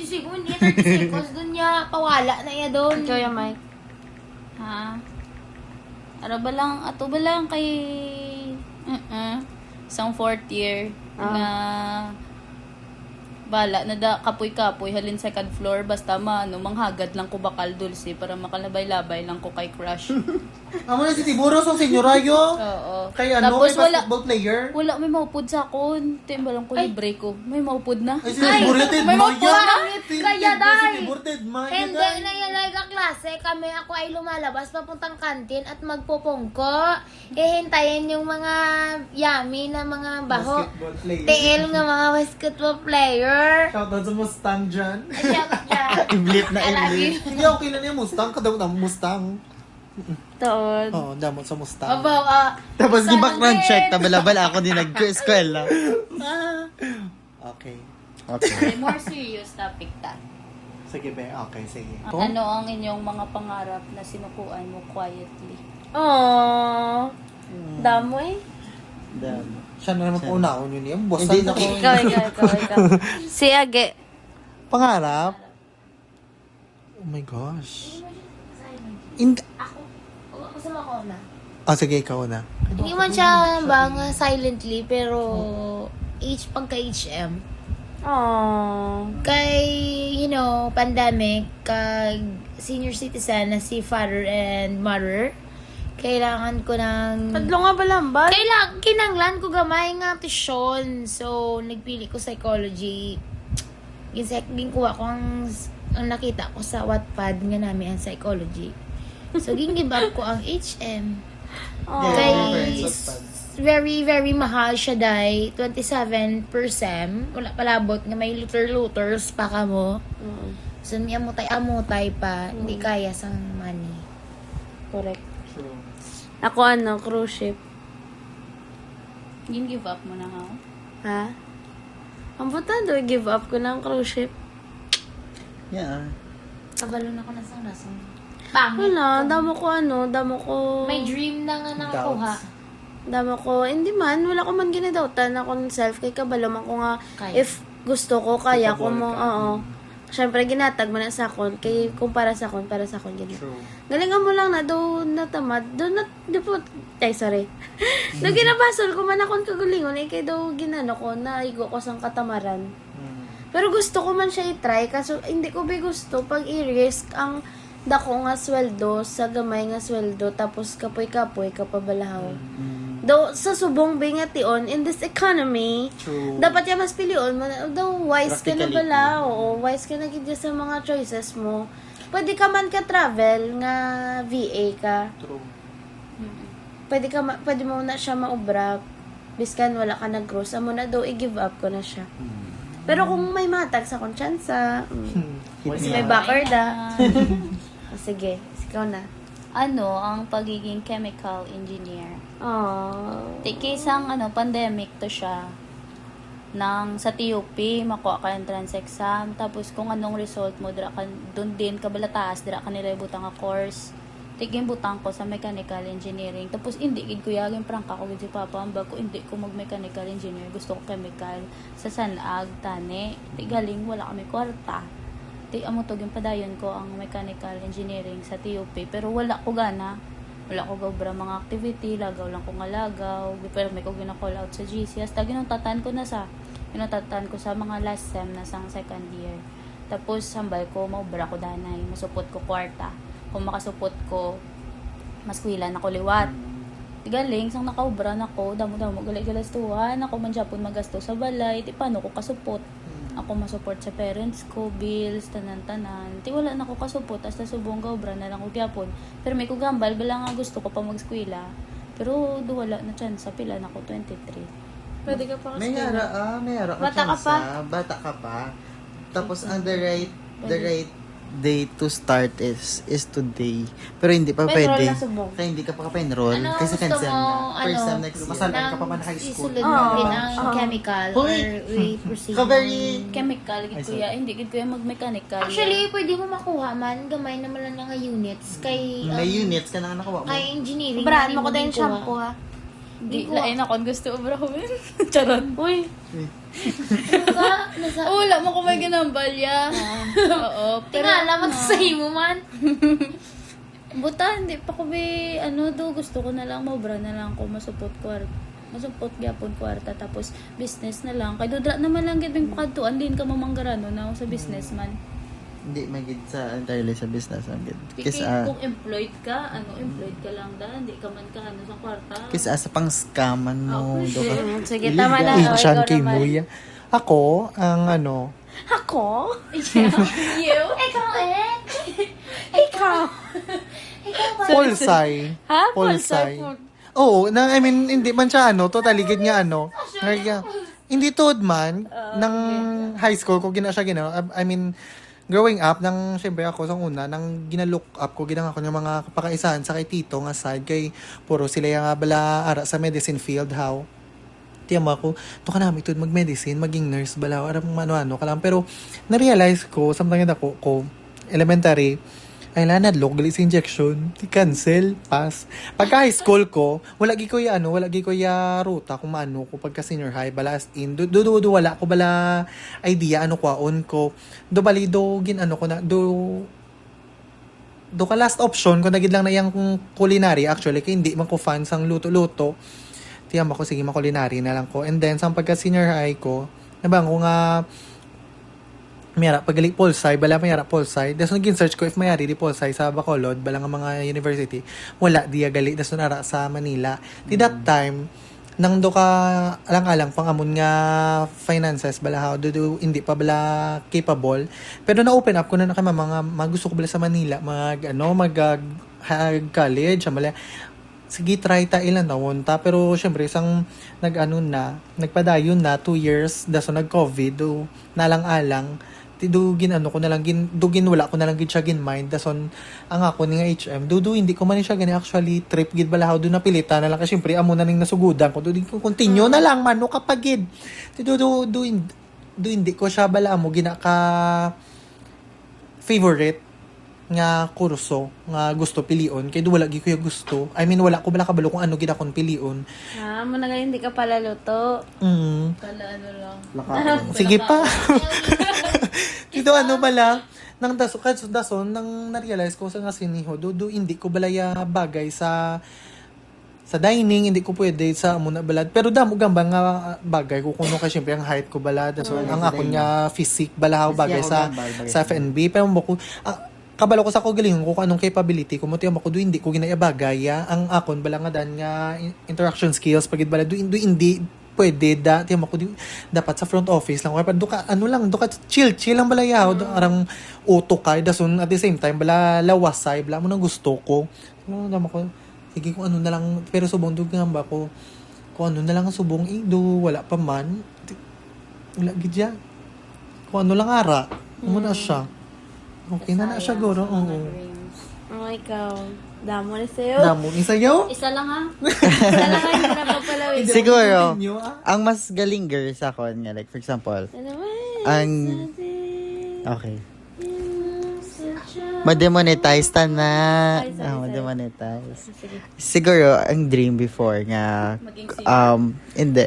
seconds. 30 seconds. Doon niya. Pawala na niya doon. Ikaw ya, Mike. Ha? Ano ba lang, ato ba lang kay isang fourth year na bala na da kapoy-kapoy halin second floor basta manghagad lang ko bakal dulce para makalabay-labay lang ko kay crush. Amo na si Tiburos o si Rayo. Oo. Kay ano, Tapos kay basketball player. Wala, may maupod sa akon. Timba lang ko libre ko. May maupod na. Ay, si Tiburos, may Maya. Kaya dahil. Si Tiburos, Maya. Hindi na yan ay kaklase. Kami ako ay lumalabas papuntang kantin at magpupungko. Hintayin yung mga yummy na mga baho. Basketball player. TL nga mga basketball player. Shoutout sa Mustang dyan. Shout out. Iblit na I love iblit. you. Hindi ako kilala niya Mustang. Kadawag na Mustang. Toad. Oo, damot sa Mustang. Aba, Tapos di Sana background din. check. Tabala-bala ako din nag-eskwela. Okay. Okay. More serious topic ta. Sige, be. Okay, sige. Ano ang inyong mga pangarap na sinukuan mo quietly? Aww. Damo eh. Dami. Siya na naman paunahon yun yung boss. Hindi na ko. Ikaw. Si Age. Pangarap? Oh my gosh. Ako sa makona. Sige, ikaw na. Hindi man siya bang silently, pero pagka-HM. Aww. Kay, pandemic, kag senior citizen na si father and mother, kailangan ko ng... Tadlo nga ba lambat? Kinanglan ko gamay nga tuition. So, nagpili ko psychology. Ginkuha ko ang nakita ko sa Wattpad nga namin ang psychology. So, give up ko ang HM. Aww. Kay, very, very mahal siya dahil 27%. Wala palabot nga may luter-luters pa ka mo. Mm. So, may amutay pa. Hindi kaya sa money. Correct. Ako cruise ship. Give up mo na ha? Ha? Ang buta do, give up ko ng cruise ship. Yeah. Kabalon ako na sa nasong. Pangit. Wala, damo ko. May dream na nga nakakuha. Damo ko, hindi man, wala ko man ginadautan akong self, kay kabalo man ko nga, Kaya. if gusto ko, kaya ko Capable mo, ka. oo. Siyempre, ginatag mo na sa akon, kay kung para sa akon, ganyan. True. Galingan mo lang na, do natamad, di po, sorry. Do ginabasol ko man akon kagulingon, kay do ginano ko, naigo ko sang katamaran. Pero gusto ko man siya i-try, kaso hindi ko ba gusto pag i-risk ang dako nga sweldo sa gamay nga sweldo, tapos kapoy-kapoy, kapabalahaw. Do sa subong bingation in this economy, True. dapat ya mas pilion mo daw wise ka na Practicality. bala, oo, wise ka na gid sa mga choices mo. Pwede ka man ka travel nga VA ka. True. Pwede mo na siya maubra. Biskan wala ka nag-gross, amo na daw i-give up ko na siya. Pero kung may matag sa konsyensya, mas may backer da. Sige, ikaw na. Ano ang pagiging chemical engineer? Oh. Kisang pandemic to siya sa TUP, makuha ka entrance exam, tapos kung anong result mo, doon din, kabalataas, dira ka nila ibutang nga course. Tiging butang ko sa mechanical engineering. Tapos hindi gid ko yaging prangka ko gid si Papa, ambag ko hindi ko mag-mechanical engineer, gusto ko chemical sa Sanag, tani. Galing wala kami kwarta. Amo to padayon ko ang mechanical engineering sa TUP, pero wala ko gana. Wala ko gawbra mga activity, lagaw lang ko nga lagaw. Pero may ko gina-call out sa GC. Hasta ginuntataan ko sa mga last sem na sang second year. Tapos sambal ko, maubra ko danay. Masupot ko kwarta. Kung makasupot ko, maskwilan ako liwat. Tigaling, sang nakaubra na ko, damo-damo, galay-galastuhan. Ako man Japon magasto sa balay. Di paano ko kasupot? Ako masupport sa parents ko, bills, tanan-tanan. Ti wala na ko kasupot, hasta subong gaubra na lang ko gyapon. Pero may kugambal, bala nga gusto ko pa magskwela. Pero wala na chance, sa pila na ko 23. Pwede ka pa May ara ka Bata ka chance, bata ka pa. Tapos ang the right day to start is today. Pero hindi pa Pa-enroll pwede. na subong. Kaya hindi ka pa pa-enroll. Ano kasi gusto cancel mo, na. First ano, time next year. Masalan ka pa man high school. Isulod natin ang chemical or Hoy! we proceed. Chemical, gid kuya. Hindi gid kuya mag-mechanical. Actually, pwede mo makuha man. Gamay naman lang nga units. Kay, May units ka na nakuha mo. kay engineering. Brand hindi mo ko din makuha. shampoo ha. Di lain ako gusto ubra ko men. Charot. Uy, Nasa, Wala mo ko may ginambal ya. Oo, pero tingala, magsay mo man. buta hindi pa ko be gusto ko na lang maubra na lang ko masupot gyapon kwarta tapos business na lang. Kay dudra naman lang gid bing pakadtuan din ka mamanggarano na sa businessman. Hindi magid sa entirely sa business ang gid. Kasi Kasi kung employed ka lang da, hindi ka man ka sa kwarta. kasi sa pang scaman mo. Okay. do ka. sige, tama na. O, Ichan ikaw kay naman. Muya. Ako, ang Ako? You? Ikaw eh. Ikaw? Polsay. Ha? Polsay. Oo, I mean, hindi man siya totally gid nga hindi tod man, ng high school ko siya I mean, growing up, syempre ako sa una, nang ginalook up ko, ginang ako ng mga kapakaisahan sa kay Tito nga side, kay puro sila yung bala ara sa medicine field, how? Tiyama ako, to ka namin ito mag-medicine, maging nurse, bala, aram ano-ano ka lang. Pero, na-realize ko, something na ko, elementary, ay lanad, galis injection, cancel, pass. Pagka high school ko, wala gi ko ya ruta kung maano ko pagka senior high, bala as in, wala ko bala idea, kwaon ko, bali, ko na, ka last option, kung nagid lang na yung culinary, actually, kaya hindi man ko fans ang luto-luto, tiyama ko, sige, makulinary na lang ko. And then, sa pagka senior high ko, nabang ko nga, mayara, pagaling Polsay, bala mayara Polsay. Daso naging search ko if mayari di Polsay sa Bacolod, bala nga mga university, wala diya gali, daso nara sa Manila. Di that time, nang do ka alang-alang pang amon nga finances, bala how do hindi pa bala capable. Pero na-open up ko na kay mga gusto ko bala sa Manila, college, bala, sige, try ta ilan taon ta. Pero, syempre, isang nagpadayon na, 2 years, daso nag-COVID, nalang-alang, ko na lang, wala ko na lang gid siya mind, dason, ang ako ni nga HM, hindi ko man siya gani actually, trip gid balahaw, napilitan na lang, kasi syempre, amo na ning nasugudan ko, ko continue na lang, mano kapag gid, hindi ko siya bala mo, favorite, nga kurso nga gusto pilion kay wala gi ko yung gusto. I mean wala ko bala kabalo kung ano gid akong pilion. Mo na ngayon, hindi ka pala luto. Kala lang. Sige pa. Dito bala nang dason nang na-realize ko sa nga siniho hindi ko balaya bagay sa dining, hindi ko pwede sa muna balad. Pero damo gamba nga bagay ko kuno kay syempre ang height ko bala dason ang ako nga physique balahaw bagay sa FNB pero mo ko kabalo ko sa kagalingon ko kung anong capability ko mo tiyama ko hindi ko ginayabagaya ang akon bala nga dan nga interaction skills pagid bala hindi pwede tiyama ko dapat sa front office lang kaya duka chill lang bala yaw arang uto kay dason at the same time bala lawasay bala mo nang gusto ko dama ko sige kung ano na lang pero subong gamba ko kung ano na lang ang subong wala pa man wala gidya kung ano lang ara muna siya. Okay na siya, guro. Oo. Ikaw. Damo na sa'yo. Damo ni sa'yo? Isa lang ha. Isa lang kayo na papalawin. Siguro, Continue, ang mas galing girl sa kon nga, like, for example, ang, okay. Mademonetize ta na. Ay, sorry. Mademonetize. Sige. Siguro, ang dream before nga, Maging singer. hindi.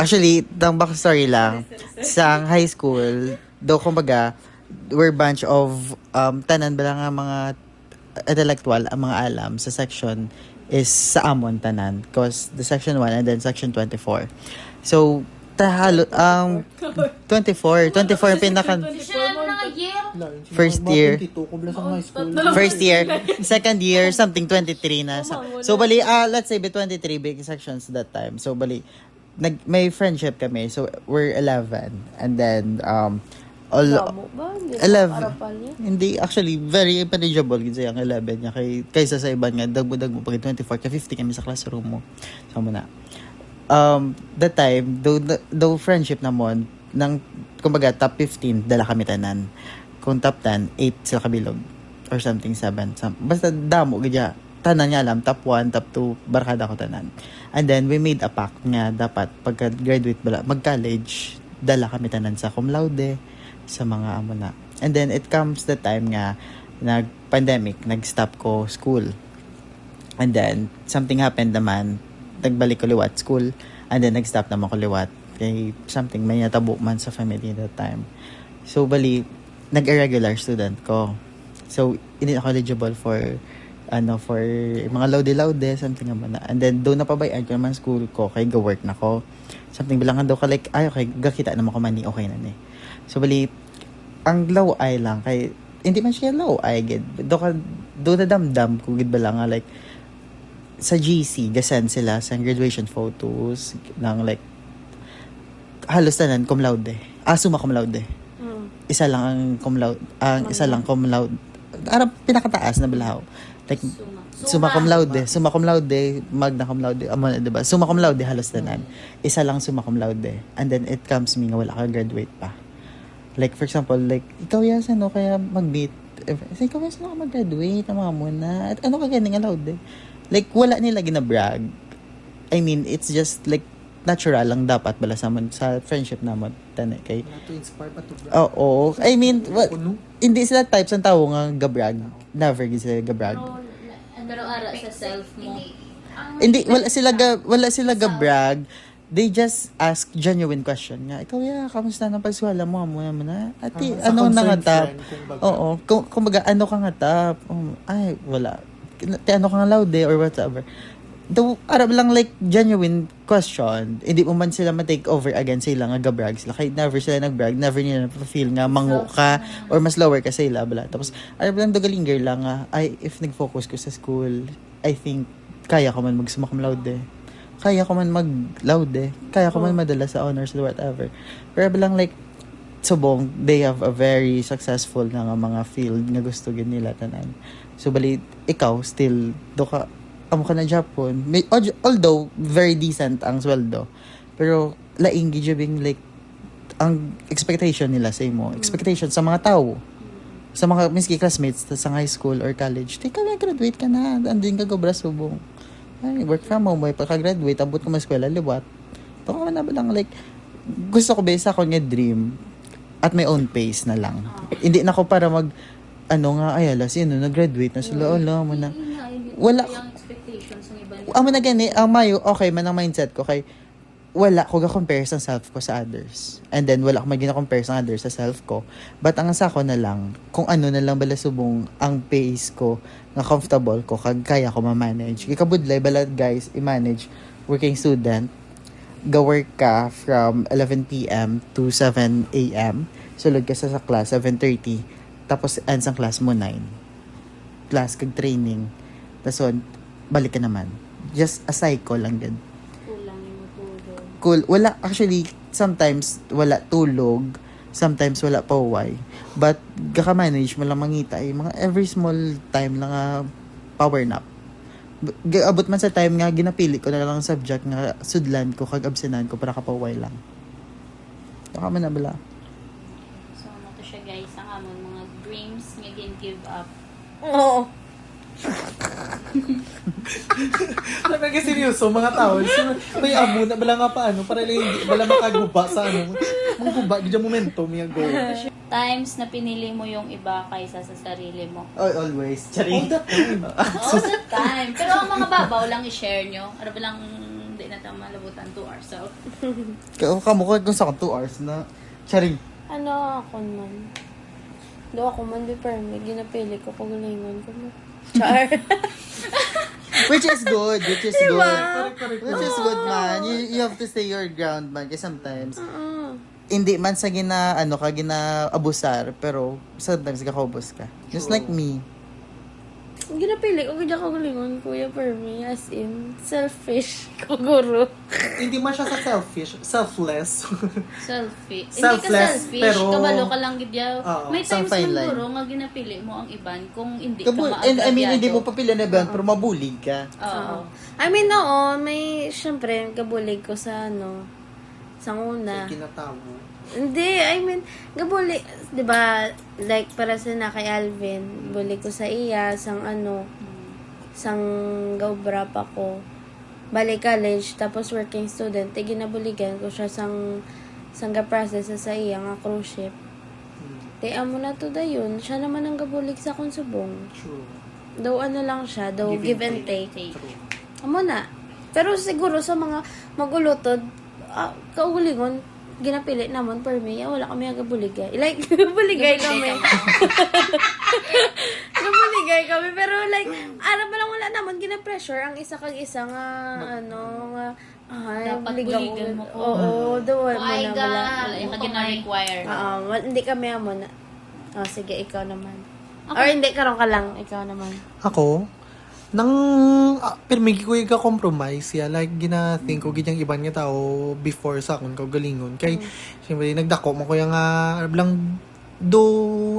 Actually, itong backstory lang, sa high school, kumbaga, we're bunch of tanan bala nga mga intellectual ang mga alam sa section is sa amon tanan. Because the section 1 and then section 24. So, tahalo, 24 yung pinaka, Siya na nga year. First year. 22 ko bala sa high school. first year, second year, something 23 na. So, bali, let's say, 23 big sections that time. So, bali, may friendship kami. So, we're 11. And then, Damo ba? Hindi 11. Arapal niya. Hindi, actually, very manageable gid sa yung 11 niya. Kaysa sa iba nga, dagbo pag 24, ka 50 kami sa classroom mo. So, muna. That time, though friendship namon, kumbaga, top 15, dala kami tanan. Kung top 10, 8 sila kabilog. Or something, 7. Basta damo, gidya. Tanan niya alam, top 1, top 2, barkada ko tanan. And then, we made a pact nga, dapat, pagka-graduate bala, mag-college, dala kami tanan sa cum laude, sa mga amo na. And then, it comes the time nga, nag-pandemic, nag-stop ko school. And then, something happened naman, nagbalik ko liwat school, and then nag-stop naman ko liwat. Kay something, may natabo man sa family that time. So, bali, nag-irregular student ko. So, hindi ako eligible for mga laude-laude, something naman na. And then, doon napabayaan ko naman school ko, kay go-work na ko. Something bilangan daw ka, like, okay, gakita naman ko mani, okay na ni. So, bali, ang low eye lang, kay, hindi man siya low eye, gid. Do na damdam, kung gid ba lang, like, sa GC, gasend sila sa graduation photos, ng like, halos tanan, cum laude. Summa cum laude. Isa lang ang cum laude, isa lang cum laude. Arap, pinakataas na balahaw. Like, summa cum laude, magna cum laude, diba? Summa cum laude, halos tanan. Isa lang summa cum laude. And then, it comes me nga wala ka graduate pa. Like, for example, like, ikaw yan, ano, kaya mag-meet. Ikaw yan, ano ka mag-graduate, ang mga muna. At ano ka ganyan nga laude? Like, wala nila ginabrag. I mean, it's just, like, natural lang dapat bala sa friendship naman. Tanay, kay... Wala to inspire pa to. Oo. I mean, hindi sila types ng tao nga gabrag. Never sila gabrag. Pero ara sa self mo. Hindi, wala sila gabrag. They just ask genuine question nga. Ikaw, kamusta na pagsuhala mo? Muna. Ati, Sa ano na nga concerned tap? friend, kumbaga. Oo. Kumbaga, ano ka nga tap? Ay, wala. Ano ka nga laude or whatever. Though, arab lang like genuine question. Hindi mo man sila ma-take over again sila nga gabrag sila. Kahit never sila nag-brag, never nila na-feel nga mango ka or mas lower ka sila. Bala. Tapos, arab lang dogalinger lang nga, ay, if nag-focus ko sa school, I think, kaya ko man mag-summa cum laude. Kaya ko man mag-laude. Kaya ko man madala sa honors or whatever. Pero lang like, subong, they have a very successful na nga mga field nga gusto gin nila tanan. So, bali, ikaw, still, amo ka na Japon. Although, very decent ang sweldo. Pero, laing gijabing, like, ang expectation nila sa imo. Expectation sa mga tao. Sa mga, miski classmates, sa high school or college. Teka, graduate ka na. Andun ka gobra subong. Ay, work from home. Ay, pagka-graduate, abot ko ma eskwela, liwat. Ito ka na ba lang, like, gusto ko base ako nga dream at my own pace na lang. Hindi na ako para sino, nag-graduate na sila, mo na. Wala. Yung expectations ng iba. Amo na gani, ang mayo, okay man ang mindset ko, kay wala ko ga-compare sa self ko sa others. And then, wala ko magina-compare sa others sa self ko. But ang asa ko na lang, kung ano na lang bala subong ang pace ko, na comfortable ko, kaya ko ma-manage. Ikabudlay, bala guys, i-manage, working student, ga-work ka from 11 p.m. to 7 a.m. Sulod ka sa class, 7:30. Tapos, ends ang class mo, 9. Class, kag-training. Tapos, balik ka naman. Just a cycle lang din. Kulang yung matulog. Cool. Wala, actually, sometimes, wala tulog. Sometimes, wala pauway. But, gaka-manage mo lang mangita. Mga every small time lang power nap. Abot man sa time nga, ginapili ko na lang ang subject nga sudlan ko, kag-absenan ko para kapauway lang. Baka man na bala. So, ano to siya guys, ang amon mga dreams nga give up. Oo. Ano nga seryoso, mga tao. May amo na bala nga paano, para lang hindi, bala makaguba sa mga guba, gidya momento, may go. Times na pinili mo yung iba kaysa sa sarili mo. Always. Charing. All the time. Pero ang mga babaw lang i-share nyo. Ano ba lang, hindi na tayo malabutan 2 hours. So, Kamukha kung sa 2 hours na. Charing. Ano ako man? Do ako man, di permi. Ginapili ko, pagalingan ko mo. Char. Which is good. Which is good, man. You have to stay your ground, man. Kasi sometimes, hindi man sa gina-abusar, pero sometimes kakaubos ka. Just like me. Ginapili ko kaya ko galingon, Kuya Permi, as in, selfish ko guro. Hindi man siya sa selfish, selfless. Selfish. Hindi ka Selfless, selfish, pero- kabalo ka lang gidyaw. Oo, May some times fine man line. guro nga ginapili mo ang iban kung hindi Kabul, ka and I mean, hindi mo maagrabyado. papila na ba, pero mabulig ka. Oo. I mean, oo, may, syempre, kabulig ko sa, sa una. Kinatawo. Hindi, I mean, gabuli, di ba, like, para sa na kay Alvin, buli ko sa iya, sang sang gaubra pa ko, balik college, tapos working student, ginabuligan ko siya sang ga-process sa iya, nga cruise ship. Di, amo na to dayon, siya naman ang gabulig sa konsubong. True. Daw ano lang siya, daw give and take. True. Amo na. Pero siguro sa mga magulutod, kaugulingon, ginapili namon per me, wala kami agabuligay. Like, buligay kami. Gabuligay kami. Pero like, alam mo lang wala namon, gina-pressure ang isa kag isa nga, nga, ay, Dapat buligan buligan mo ko. Oo, doon mo Ay, na ga. wala. Wala yung gina-require. Hindi kami amo na. Sige, ikaw naman. Or hindi, karon ka lang. Ikaw naman. Ako, nang permigi ko yung compromise ya, like gina-think ko gidyang iban nga tao before sa akon kaugalingon. Kay, siyempre, nagdako mo ko yung lang, do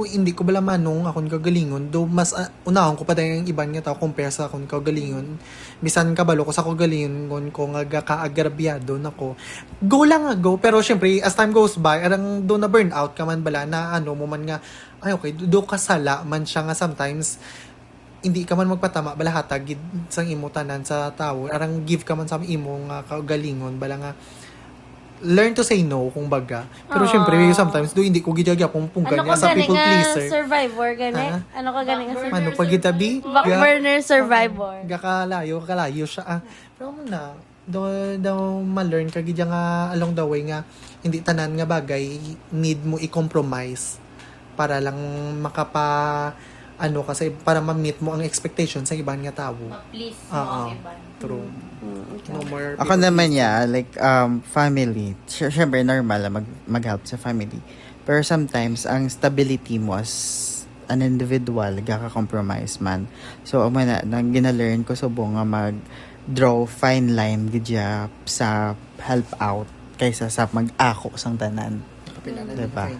hindi ko bala manong akon kaugalingon, do mas unahon ko pa dahil yung iban nga tao compare sa akon kaugalingon. Bisan kabalo ko sa kaugalingon ko nga kaagrabyado nako. Go lang nga, go. Pero siyempre, as time goes by, arang do na burnout ka man bala na mo man nga, ay okay, do kasala man siya nga sometimes, hindi ka man magpatama bala hatag sang imo tanan sa tao, arang give ka man sa imo nga kaugalingon bala nga learn to say no kung baga. Pero syempre sometimes do hindi ko gidagya kung Ano nga ka sa gani people nga pleaser. survivor gani? Ha? Ano ka gani nga survivor? Ano pag gitabi? Backburner survivor. Kalayo siya. Pero mo na daw ma-learn ka gidya nga along the way nga hindi tanan nga bagay need mo i-compromise para lang kasi para ma-meet mo ang expectation sa ibang nga tao. Please mo Oo. ang iban. True. No more Ako naman like, family. Siyempre, normal mag-help sa family. Pero sometimes, ang stability mo as an individual, gaka-compromise man. So, nang gina-learn ko subong nga mag-draw fine line gidya sa help out kaysa sa mag-ako sang tanan. Diba?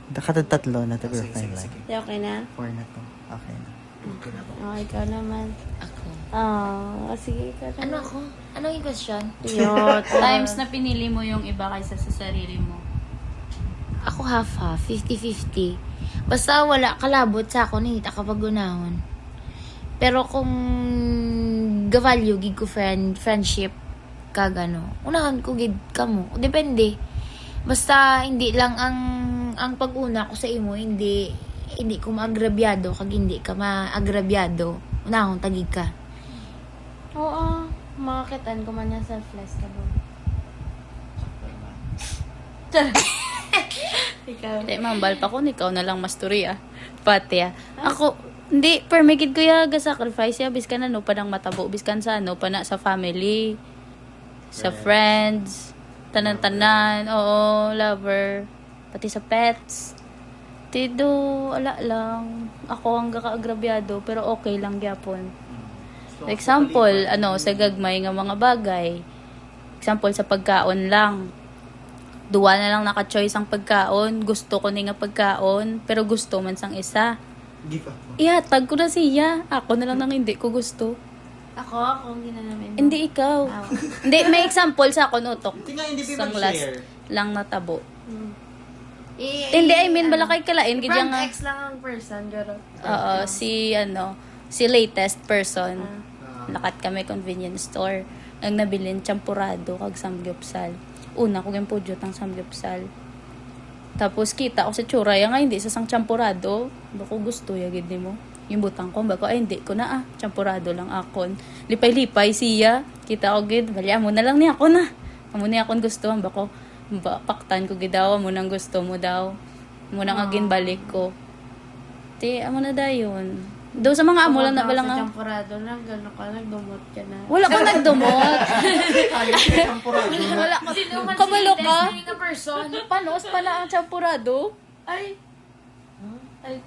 Tatlo na tabi fine line. Okay na? 4 na to. Okay na. Ikaw naman. Ako. Sige, ikaw naman. Ano ako? Anong yung question? Yun. Times na pinili mo yung iba kaysa sa sarili mo. Ako half-half, 50-50. Basta wala kalabot sa ako, nahita kapag unahon. Pero kung ga-value, gig ko friendship, kagano, unahan ko gig ka mo. Depende. Basta hindi lang ang pag-una ko sa imo, hindi ko maagrabyado, kag hindi ka maagrabyado, unahon tagig ka. Oo, makakitaan ko man yung selfless ka ba? Ikaw. Hindi, mambal pa ko, ikaw na lang masturi Pati Ako, hindi, permigid ko sacrifice biskan padang matabo, biskan sa sa family, sa friends, tanan-tanan, oo, lover, pati sa pets. Tido, ala lang. Ako ang kaagrabyado, pero okay lang gyapon. Example, sa gagmay nga mga bagay. Example, sa pagkaon lang. Duwa na lang naka-choice ang pagkaon. Gusto ko ni nga pagkaon, pero gusto man sang isa. Give up. Ihatag ko na siya. Ako na lang nang hindi ko gusto. Ako ang ginanamin mo. Hindi ikaw. Hindi, may example sa ako utok. Hindi Sang last lang natabo. Eh, Hindi, I mean, bala kay kalain. Front Gidya nga, X lang ang person, garo. oo, si latest person. Lakat kami convenience store. Ang nabilin champurado kag samgyupsal. Una ko gimpudyo tang samgyupsal. Tapos kita ko sa tsura nga hindi sa sang champurado. Bako gusto ya gid mo. Yung butang ko bako ay hindi ko na champurado lang akon. Lipay-lipay siya. Kita ko gid bali amo na lang ni ako na. Amo ni akon gusto bako paktan ko gid daw mo nang gusto mo daw. Mo nang agin balik ko. Amo na dayon. Do sa mga amo lang na Pagod balang ako sa nga. temporado na, gano'n ka, nagdumot ka na. Wala ka nagdumot. Wala ko. Sino man Kabalo si ka? Testing a person. Panos pala ang champurado? Ay,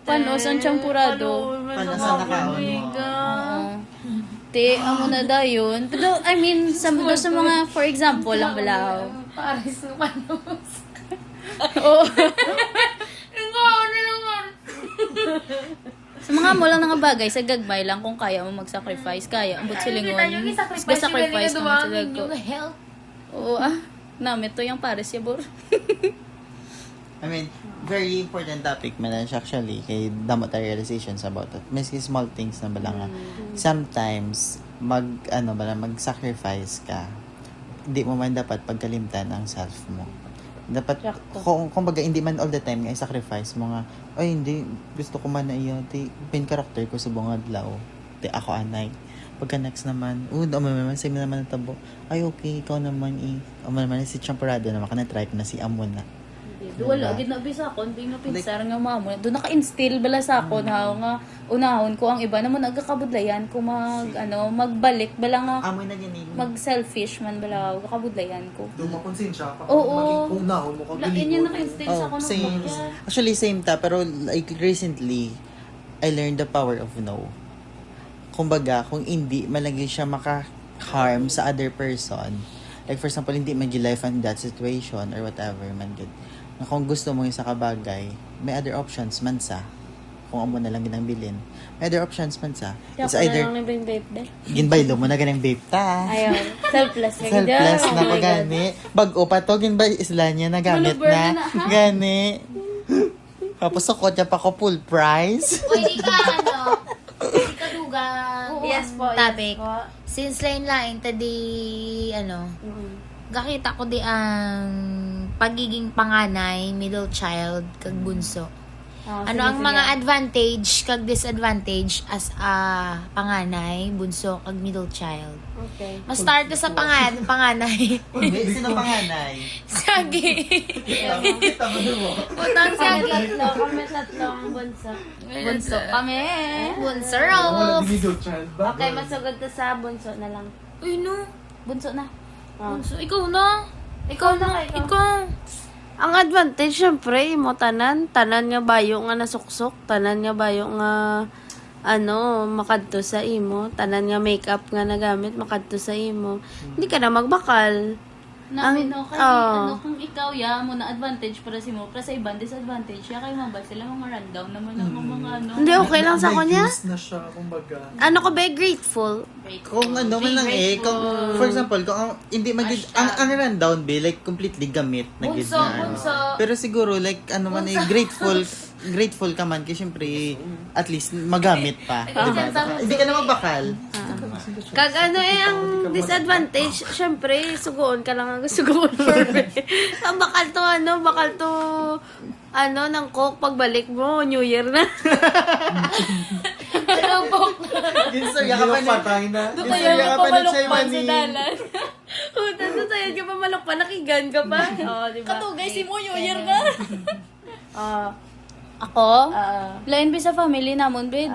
Panos ang champurado? Panos ang nakaon mo. Te, amo na dayon. Pero, I mean, do sa mga, for example, lang balaw. Pares ng panos. Oo. Ang kaon na naman. Sa mga mo lang nga bagay, sa gagmay lang kung kaya mo mag-sacrifice, kaya. Ambot silingon. Kita nyo, i-sacrifice Sacrifice yung naman sa galing dago. yung health. Oo namit to yung pares yabor. I mean, very important topic man siya actually kay damo tayo realizations about it. Miski small things na bala nga. Sometimes mag-sacrifice ka. Hindi mo man dapat pagkalimtan ang self mo. Dapat kung baga hindi man all the time nga i-sacrifice mo nga ay hindi gusto ko man na iyo ti main character ko sa buong adlaw. Ti ako anay. Pagka next naman, naman same naman natabo. Ay okay, ikaw naman naman si Champorado na try ko na si Amon na. Wala, ginabi sa akon, di nga pinsar nga mamo. Doon naka-instill bala sa akon, nga unahon ko ang iba naman nagkakabudlayan ko magbalik, bala nga Amoy na ganun. mag-selfish man bala, kakabudlayan ko. Doon makonsensya ka. Oo. Kung nahon mo ka, Lain yun naka-instill sa akon. Same. Actually, same ta. Pero like recently, I learned the power of no. Kumbaga, kung hindi, malagi siya maka-harm sa other person. Like for example, hindi man yung life and that situation or whatever man good. Na kung gusto mo yung sa kabagay, may other options man sa. Kung amo na lang ginambilin. May other options man sa. It's either, lang yung vape de. ginbaylo mo na ganang babe ta. Ayaw, selfless ka Selfless dyan. na pa gani. Bago pa to, ginbay isla niya na gamit Maluber na. na, ha? Gani. Tapos ako niya pa ko full price. Pwede ka, hindi ka dugang Yes po, topic. yes po. Since lain tadi, gakita ko di ang pagiging panganay, middle child, kag bunso. Ano ang mga advantage kag disadvantage as a panganay, bunso, kag middle child? Okay. Mas start ko sa panganay. Sino panganay? Sagi. Kita mo mo. Utang sagi. Kami tatlo ang bunso. Bunso kami. Bunso. Wala middle child ba? Okay, masugod to sa bunso na lang. Uy, no. Bunso na. Bunso. Ikaw na. Ikaw na. Ikaw. Ang advantage, syempre, mo tanan nga bayo nga nasuksok, tanan nga bayo nga makadto sa imo, tanan nga makeup nga nagamit makadto sa imo. Hindi ka na magbakal. Namin, Ang- okay. oo. Kung ikaw, mo na advantage para si mo, para sa ibang disadvantage, kaya kayo mabal sila mga rundown naman ang mga Hindi, okay lang sa kanya. Use na siya, kumbaga. Ano ko ba, grateful? Kung ano man lang kung, for example, kung hindi ang rundown be, like, completely gamit na gid Bunso, na. bunso. Pero siguro, like, grateful ka man, kasi syempre, at least, magamit pa. Diba? Hindi ka na magbakal. Kag ang disadvantage, syempre, sugoon ka lang ang sugoon for me. Ang bakal to, ng coke, pagbalik mo, New Year na. Ginsarya ka pa na. patay na. Ginsarya ka pa na siya mani. Puta, tayad ka pa malok pa, nakigan ka pa. Oo, diba? Katugay si mo, New Year nga. Ah, Ako? Lain ba sa family namon, be,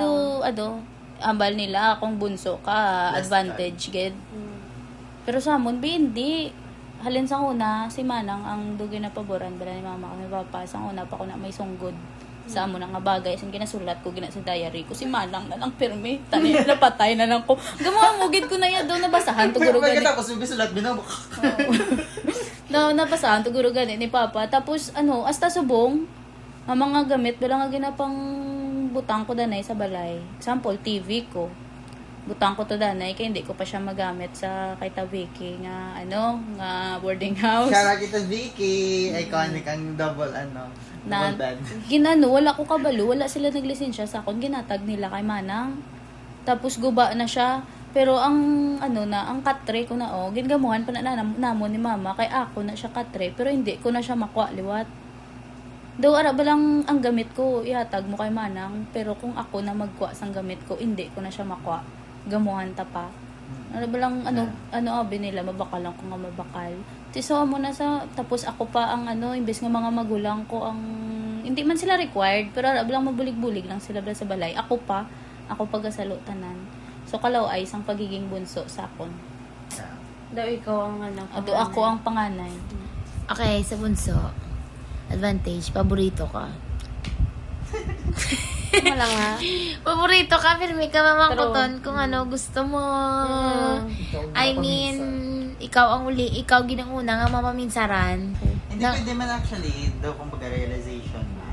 ambal nila, kung bunso ka, advantage, ged. Pero sa amon, be, hindi. Halin sa una, si Manang ang dugay na paboran, bala ni mama kami papa, sa una pa ko na may sunggod. Sa amo na nga bagay, sin ginasulat ko, gina sa diary ko, si Manang na lang pirmi, tani, napatay na lang ko. Gamamugid ko na yan, daw nabasahan, tuguro ganit. Pagkatapos yung gusulat, binabok. Nabasahan, tuguro ganit ni papa. Tapos, hasta subong, ang mga gamit, bala nga ginapang butang ko danay sa balay. Example, TV ko. Butang ko to danay, kaya hindi ko pa siya magamit sa kay Vicky nga, nga boarding house. Kara kita Vicky, iconic ang double Na, double bed. wala ko kabalo, wala sila naglisensya sa akon, ginatag nila kay Manang. Tapos guba na siya. Pero ang ang katre ko na gingamuhan pa na namon ni mama kay ako na siya katre, pero hindi ko na siya makuha liwat. Daw ara ba lang ang gamit ko, ihatag mo kay Manang, pero kung ako na magkuha sang gamit ko, hindi ko na siya makuha. Gamuhan ta pa. Ano ba lang abi nila, mabakal lang ko nga mabakal. Tiso mo na tapos ako pa ang imbes nga mga magulang ko ang hindi man sila required, pero ara ba lang mabulig-bulig lang sila sa balay. Ako pa Ako pagasalutanan. So kalaw ay isang pagiging bunso sa akon. Daw ikaw ang ano. Ato ako ang panganay. Okay, sa bunso. Advantage, paborito ka. Wala nga. Paborito ka, pero may kamamangkoton True. kung ano gusto mo. I mean, ikaw ang uli, ikaw ginanguna nga mapaminsaran. Hindi pwede man actually, daw kumbaga realization na.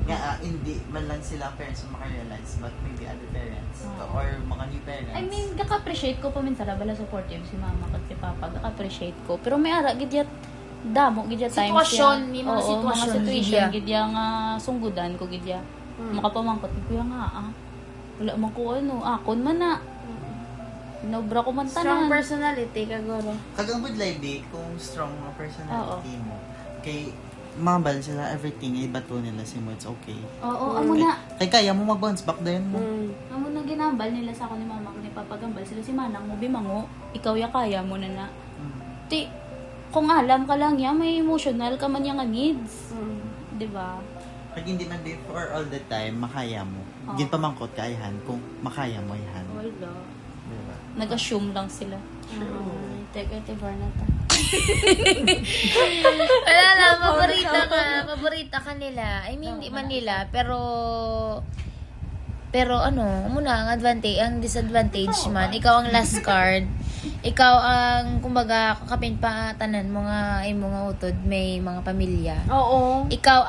Nga, hindi man lang sila parents yung makarealize, but maybe other parents or mga new parents. I mean, kaka-appreciate ko paminsan bala supportive si mama at si papa. Kaka-appreciate ko. Pero may ara gidyat damo gidyat times. Sitwasyon, yan. may mga Oo, sitwasyon, mga situation gidya. gidya nga sunggudan ko gidya. Makapamangkot ko kuya nga wala man ko ano, akon man na. Nobra ko man Strong tanan. personality, kaguro. Kagang good life day, kung strong na personality mo, kay mabal sila everything, ibato nila si mo, it's okay. Oo, amo na. Kay kaya mo mag-bounce back din mo. Amo na ginambal nila sa ako ni mama ko ni papa gambal sila si manang mo bimango. Ikaw ya kaya mo na na. Ti kung alam ka lang ya, may emotional ka man yang nga needs. 'Di ba? Pag hindi man din for all the time, makaya mo. Gin pamangkot ka ihan kung makaya mo ihan. Wala. Diba? Nag-assume lang sila. Take it for na ta. Wala lang, paborita ka nila. I mean, hindi man nila, pero ano, muna ang advantage, ang disadvantage man, ikaw ang last card. Ikaw ang, kumbaga, kakapin pa tanan mga utod, may mga pamilya. Oo. Ikaw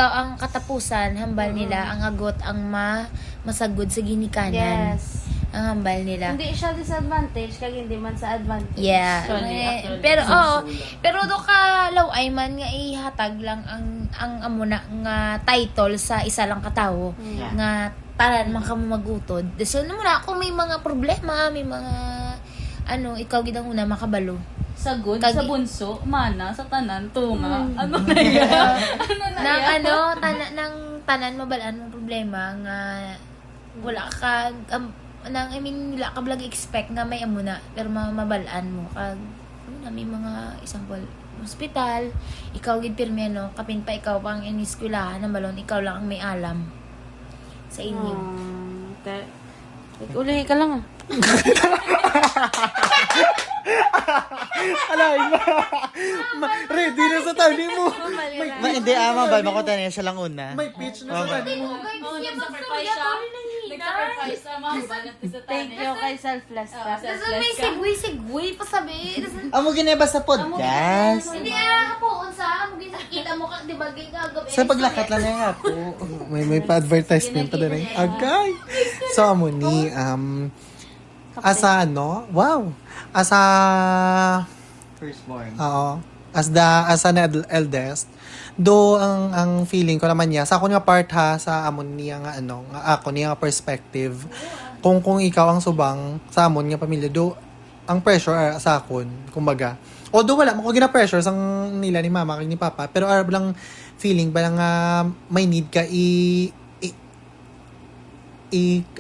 ang katapusan, hambal nila, ang agot, ang masagod sa ginikanan. Yes. Ang hambal nila. Hindi siya disadvantage, kag hindi man sa advantage. Yeah. Actually. Pero pero do ka law ay man nga ihatag lang ang amuna nga title sa isa lang katawo Yeah. nga tanan man kamo magutod. So muna kung may mga problema, may mga ikaw gid ang una makabalo. Sagod Kag- sa bunso, mana sa tanan tunga. Ano na yan? Nang tanan mabalaan mo problema nga wala ka I mean wala ka blag expect nga may amuna pero mabalaan mo kag may mga example hospital, ikaw gid pirmi kapin pa ikaw pang iniskwelahan ng balon, ikaw lang ang may alam sa inyo. Uli ka lang ah. Alay ready na sa tali mo. Hindi, mabal, makuta niya siya lang una. May pitch na sa tali mo. Nag-sacrifice siya. Nag-sacrifice sa mga balat sa Thank you kay selfless pa. Tapos may segway pa sabi. Amo gineba sa podcast. Hindi po unsa mo kita mo ka di ba gagawin. Sa paglakat lang na nga po. May pa-advertisement pa din. Agay. So, amo ni, asa wow. Asa, Firstborn. oo. As an eldest, do ang feeling ko naman niya, sa ako nga part ha, sa amon niya nga nga ako niya nga perspective, kung ikaw ang subang sa amon nga pamilya, do ang pressure sa akon, kumbaga. Although wala mo ko gina-pressure sang nila ni mama kag ni papa, pero arab lang feeling ba nga may need ka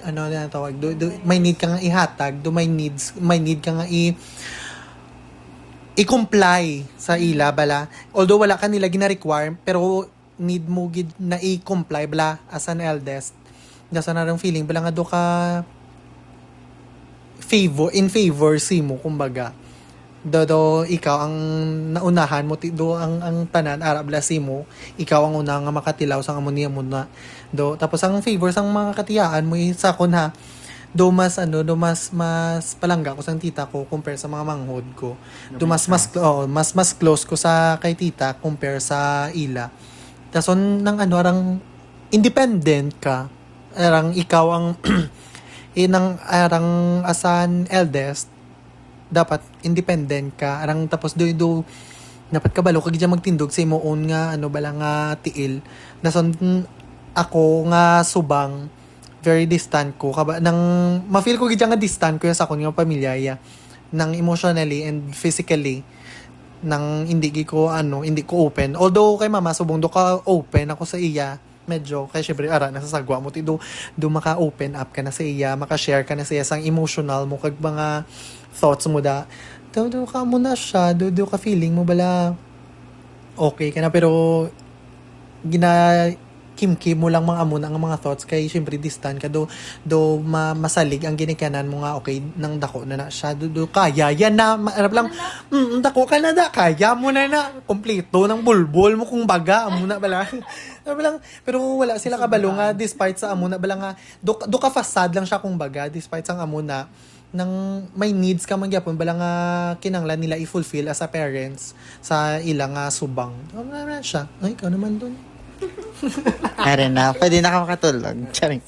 ano na tawag may need ka nga ihatag, may need ka nga i-comply sa ila bala. Although wala ka nila gina-require, pero need mo gid na i-comply bala as an eldest. Nasa na rin feeling bala nga do ka in favor si mo, kumbaga. Do ikaw ang naunahan mo, do ang tanan arab la si mo, ikaw ang una nga makatilaw sang amo niya mo na. Do tapos ang favor sang mga katiyaan mo sa kon ha. Do mas palangga ko sang tita ko compare sa mga manghod ko. Do mas close ko sa kay tita compare sa ila. Tason nang arang independent ka. Arang ikaw ang arang asan eldest dapat independent ka. Arang tapos do dapat kabalo kag diyan magtindog sa imo own nga bala nga tiil. Dason ako nga subang very distant ko nang ma-feel ko gid nga distant ko sa akong nga pamilya nang emotionally and physically nang hindi ko open, although kay mama subong do ka open ako sa iya medyo kay syempre ara nasasagwa mo do maka open up ka na sa iya, maka-share ka na sa iya sang emotional mo kag mga thoughts mo do ka mo na siya do ka feeling mo bala okay ka na, pero kimkim mo lang mga amuna ang mga thoughts kay syempre distant ka do masalig ang ginikanan mo nga okay nang dako na siya do kaya yan na marap lang dako ka na da kaya mo na kompleto ng bulbol mo kung baga amuna bala marap lang pero wala sila kabalo nga despite sa amuna bala nga do ka fasad lang siya kung baga despite sa amuna nang may needs ka man gyapon bala nga kinanglan nila i-fulfill as a parents sa ilang subang. Ano na siya? Ay, ikaw naman doon. Are na, pwede na ka makatulog. Charing.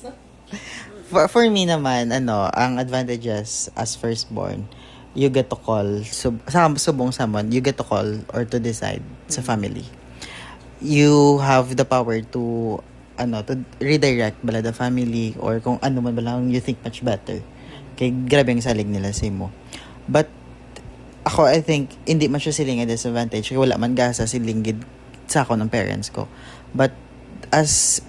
For me naman, ang advantages as firstborn, you get to call, sa subong someone, you get to call or to decide sa family. You have the power to redirect bala the family or kung ano man bala you think much better. Kay grabe ang salig nila sa imo. But ako, I think, hindi man siya siling a disadvantage. Kaya wala man gasa silingid sa ako ng parents ko. But as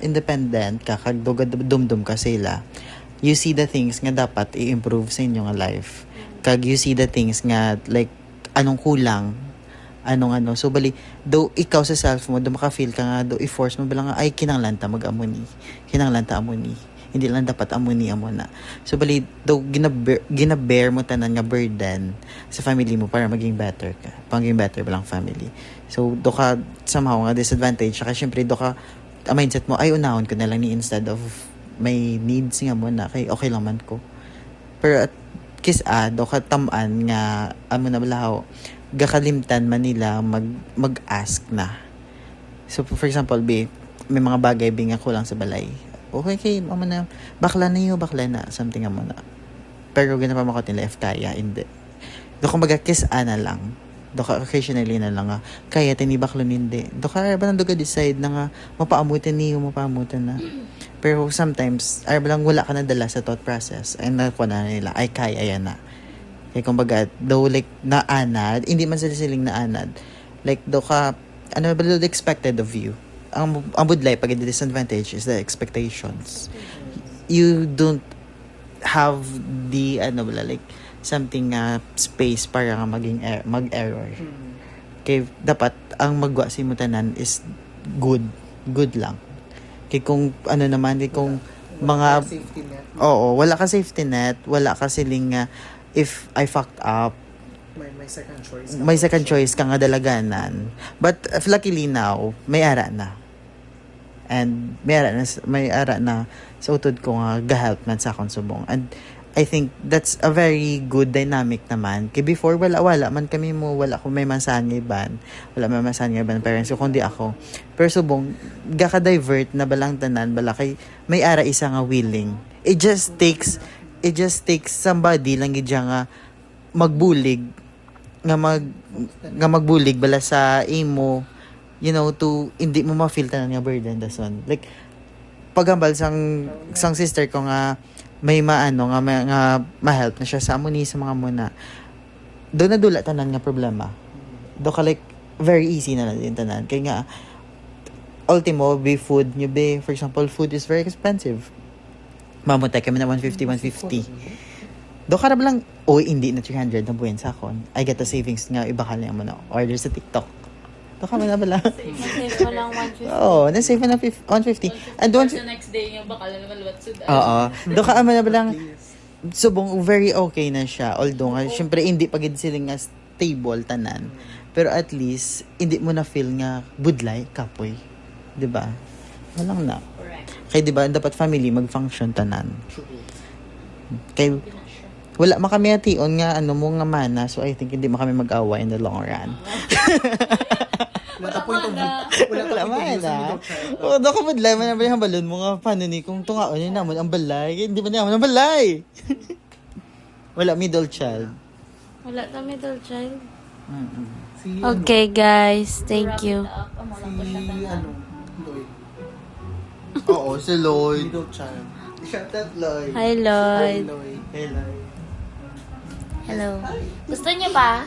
independent ka, kag dumdum ka sila, you see the things nga dapat i-improve sa inyong life. Kag you see the things nga like anong kulang, so bali do ikaw sa self mo do maka-feel ka nga do i-force mo bala nga ay kinanglan ta mag-amuni, kinanglan ta amuni, hindi lang dapat amuni na. So bali do ginabear mo tanan nga burden sa family mo para maging better ka, maging better balang family. So do ka somehow nga disadvantage saka syempre do ka ang mindset mo ay unahon ko na lang ni instead of may needs nga mo na kay okay lang man ko. Pero at do ka tamaan nga amo na balahaw gakalimtan man nila mag-ask na. So for example, may mga bagay nga kulang sa balay. Okay, amo na bakla na something amo na. Pero ginapamakot nila if kaya hindi. Do ka na lang. Do ka occasionally na lang kaya tini bakla hindi. Do ka ba nang decide na nga mapaamutan na. Pero sometimes ay lang wala ka na dala sa thought process and nakuha na nila ay kaya yan na. Kaya kumbaga, though like naanad, hindi man sila siling naanad. Like, do ka, ba the expected of you? Ang budlay, pag the disadvantage is the expectations. You don't have the, like, something space para nga mag-error. Kaya dapat, ang magwasi mo tanan is good lang. Kaya kung, kung mga, Safety net. oo, wala ka safety net, wala ka siling, if I fucked up, May second choice. may second choice ka nga dalaganan. But luckily now, may ara na. And may ara na sa utod ko nga gahelp man sa akong subong. And I think that's a very good dynamic naman. Kaya before, wala man kami wala ko may mansahan nga iban. Wala may mansahan nga iban parents ko, kundi ako. Pero subong, gaka-divert na balang tanan, bala kay may ara isa nga willing. It just takes somebody lang gid nga magbulig magbulig bala sa imo to hindi mo ma-feel tanan nga burden dason like pagambal sang sister ko nga may ma-help na siya sa amuni sa mga muna do na dula tanan nga problema do ka like very easy na din tanan kay nga ultimo be food nyo be for example food is very expensive. Mamuntay kami na 150. Do ka lang, hindi na 300 na buwan sa akon. I get the savings nga, ibakal niya mo na order sa TikTok. Do ka man na bala. Save ko lang 150. Oo, na-save na 150. And Tapos the next day, yung bakal na naman luwat sudan. oo. Do ka man na bala. Subong, very okay na siya. Although, syempre, hindi pagid siling nga stable tanan. Pero at least, hindi mo na feel nga budlay, kapoy. Diba? Walang na. Kaya diba, dapat family mag-function tanan. Kaya wala man kami ation nga mo nga mana, so I think hindi man kami mag-awa in the long run. Wala ta point of view. Wala man na. O, do ka madlay man na yung balon mo nga paano ni kung tungaon yun naman ang balay. Hindi ba naman ang balay? Wala middle child. Wala ta middle child. Si, Okay, guys. Thank you. Lloyd. Oo, si Lloyd. Middle child. Shout out Lloyd. Hi, Lloyd. Lloyd. Hey Lloyd. Hello. Gusto niyo pa?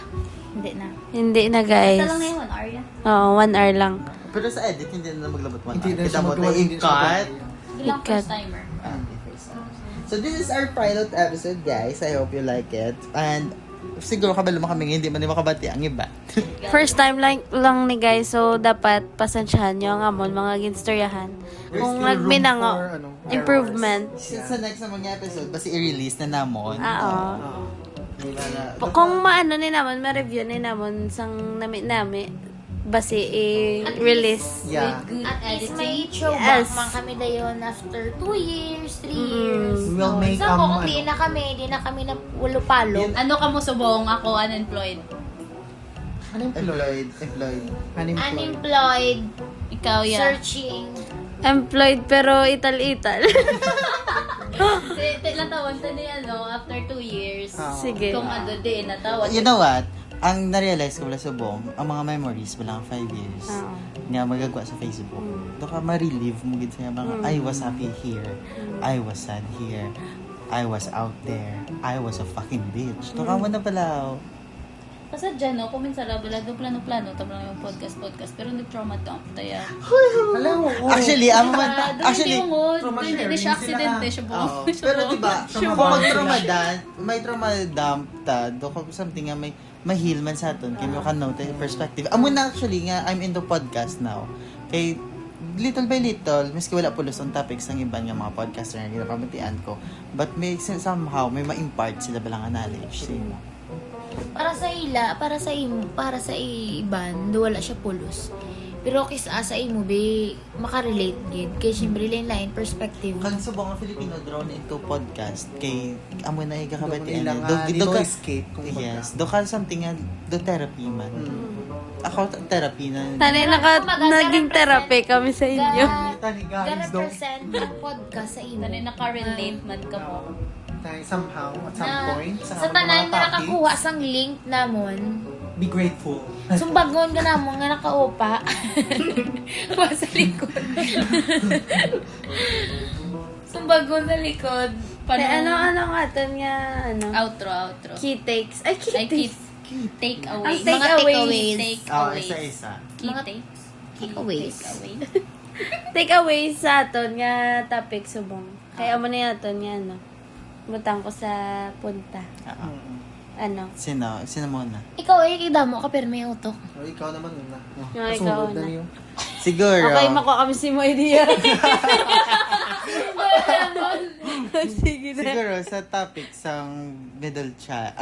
Hindi na. Hindi na, guys. Ito lang na yung 1 hour yan. Oo, 1 hour lang. Pero sa edit, hindi na maglabot mo. Hindi na Kita siya mo magawa, na hindi siya i-cut. magawa. Bilang Ikat. first timer. So this is our pilot episode, guys. I hope you like it. And siguro kabalo mo kami, hindi man makabati ang iba. First time lang ni guys, so dapat pasensyahan nyo ang amon, mga ginstoryahan. There's Kung still room nagminango, for, improvement. Sa next na mga episode, basi i-release na namon. Oo. Diba na, Kung maano ni naman, ma-review ni naman sang nami-nami, basi i-release. yeah. At least may throwback Yes. man kami dayon after 2 years, 3 years. We will make, Sa kung di na kami na palo. Ano ka mo subong? Ako unemployed. Employed. Unemployed, Ikaw, yeah. searching. Employed pero ital-ital. Natawan ta ni after 2 years. Sige. Kung ano din, natawad. You know what? Ang na-realize ko wala subong, ang mga memories wala 5 years. Nga magagawa sa Facebook. Doon ka ma-relive mo gid sa mga, I was happy here. I was sad here. I was out there. I was a fucking bitch. Doon ka mo na pala. Kasi dyan, no, kung minsan bala, doon plano-plano, tama lang yung podcast, pero nag-trauma dump tayo. Alam mo, Actually, ang man, actually, Hindi siya aksidente, siya buong. oo. Pero diba, kung may trauma dump ta, do ko something nga may heal man sa aton, kaya mo kan note perspective. Amo na actually nga, I'm into podcast now. Kay little by little, miski wala pulos ang topics ng iba nga mga podcaster na ginapamatian ko, but may somehow may ma-impart sila balang knowledge sa imo. Para sa ila, para sa iban, do wala siya pulos. Pero kisa sa imo be makarelate gid kay syempre lain perspective. Kang subong ang Filipino drawn into podcast kay amo na iga kabati Ilang dito escape kung yes, do ka something nga do therapy man. Ako therapy na. Tanay naging therapy kami sa inyo. Tani guys, don't Ga-represent ang podcast sa imo. Dali naka-relate man ka mo. somehow, at some point, Sa tanan nga nakakuha sang link namon, be grateful. sumbagon ka namon nga nakaupa. Sa likod. Sumbagon sa likod. Ano nga aton nga, Outro. key takes. Ay, key Ay, takes. takeaways. Ang takeaways. Isa-isa. Key takes. Takeaways. Takeaways sa aton nga topic subong. Kaya mo na aton nga, butang ko sa punta. Sino muna? Ikaw ay idamo ka pero may utok. O, ikaw naman yun na. Yung ikaw Kasunod na. yun. Siguro. Okay, makuha kami si mo idea. Sige na. Siguro sa topic sang middle child,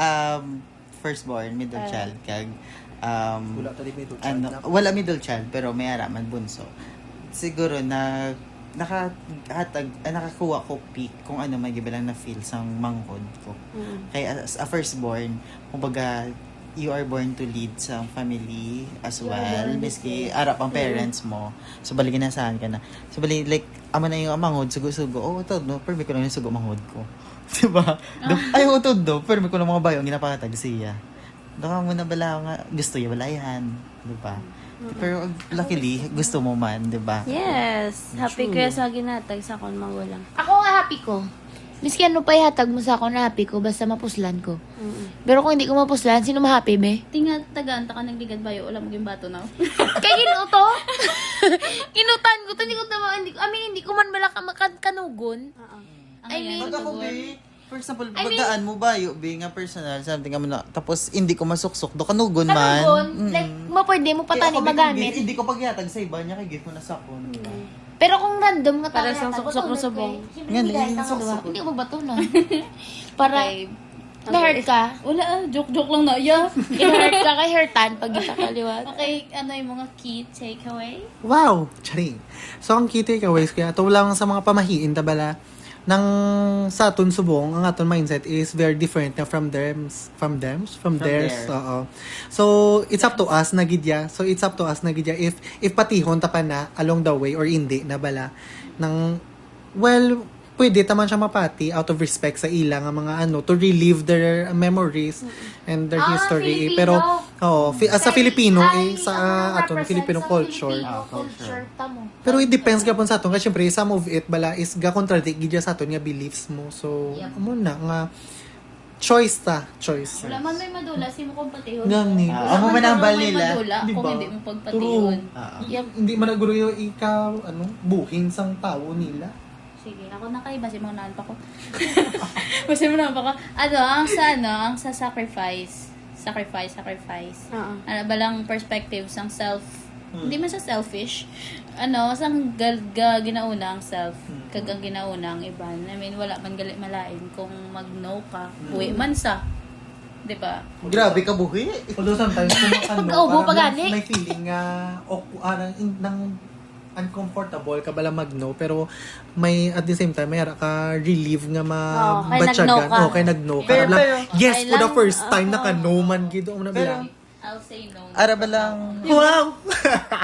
firstborn, middle child, kag, Wala tali may doon. wala middle child, pero may araman bunso. Siguro nakakuha ko peak kung ano may gibilang na feel sang manghod ko. Kaya as a firstborn, kumbaga, you are born to lead sa family as well. Miski arap ang parents mo. So, bali ginasahan ka na. So, bali, like, ama na yung manghod, sugo-sugo. Oh, ito, no? Pero may ko lang yung sugo manghod ko. Diba? Ay, ito, no? Pero may ko lang mga bayong ginapakatag siya. Doon mo na bala nga, gusto yung balayan. Diba? Pero luckily, gusto mo man, diba? Yes. Happy ko sa ginatag sa akong magulang. Ako nga happy ko. Miski ano pa ihatag mo sa ako na happy ko, basta mapuslan ko. Pero kung hindi ko mapuslan, sino ma-happy, be? Tinga tagaanta ka ng ligad bayo, wala mo yung bato na. Kaya ginuto? Ginutan ko to, hindi ko man bala kanugon. I mean, Pag ako, be, for example, pagdaan mo ba, be nga personal, something ka na, tapos hindi ko masuksok, do kanugon man. kanugon, like, pwede mo patani magamit. Hindi ko pagyatag sa iba niya, kay gift mo na sa ako. Pero kung random nga Para tayo sa suksok mo sa bong. Hindi hindi ko magbato na. Para, na-hurt ka. Wala, joke lang na. Yeah. In-hurt ka kay hurtan pag kita kaliwat. Okay, ano yung mga key takeaway? Wow! Charing! So, ang key takeaways kaya, ito lang sa mga pamahiin, tabala, ng sa aton subong, ang aton mindset is very different na from theirs. Oo. So, it's up to us na gidya. If patihon ta pa na along the way or hindi na bala ng pwede taman siya mapati out of respect sa ilang ang mga to relive their memories and their history. Filipino. Pero as a Filipino sa aton Filipino culture. Tamo. Pero it depends gapon sa aton kasi syempre some of it bala is ga contradict gid sa aton nga beliefs mo. So amo na nga choice. Wala man may madula, sino kong patihon. Gani. Amo man ang bal May nila. madula Di kung ba? hindi mo pagpatihon. Hindi man naguro yung ikaw buhing sang tao nila. Sige, ako nakaiba. Si mga pa ko. Basta mga pa ko. Ang sa sacrifice. Sacrifice. Oo. Ano ba lang perspectives ang self, hindi man sa selfish. Sang ginauna ang self, kagang ginauna ang iba. I mean, wala man galit malain kung mag-no ka. Buwi man sa. 'Di ba? Grabe ka buhi. Although sometimes kung Pag-ubo, parang pag-ani. may feeling nang uncomfortable ka bala mag-no, pero may at the same time may ara ka relief nga kay mabatyagan. nag-no ka. Kay nag-no ka. Pero- Bala, pero- yes, okay for the lang. first time naka-no man gito mo na Pero- bilang. I'll say no. Ara ba lang? Wow!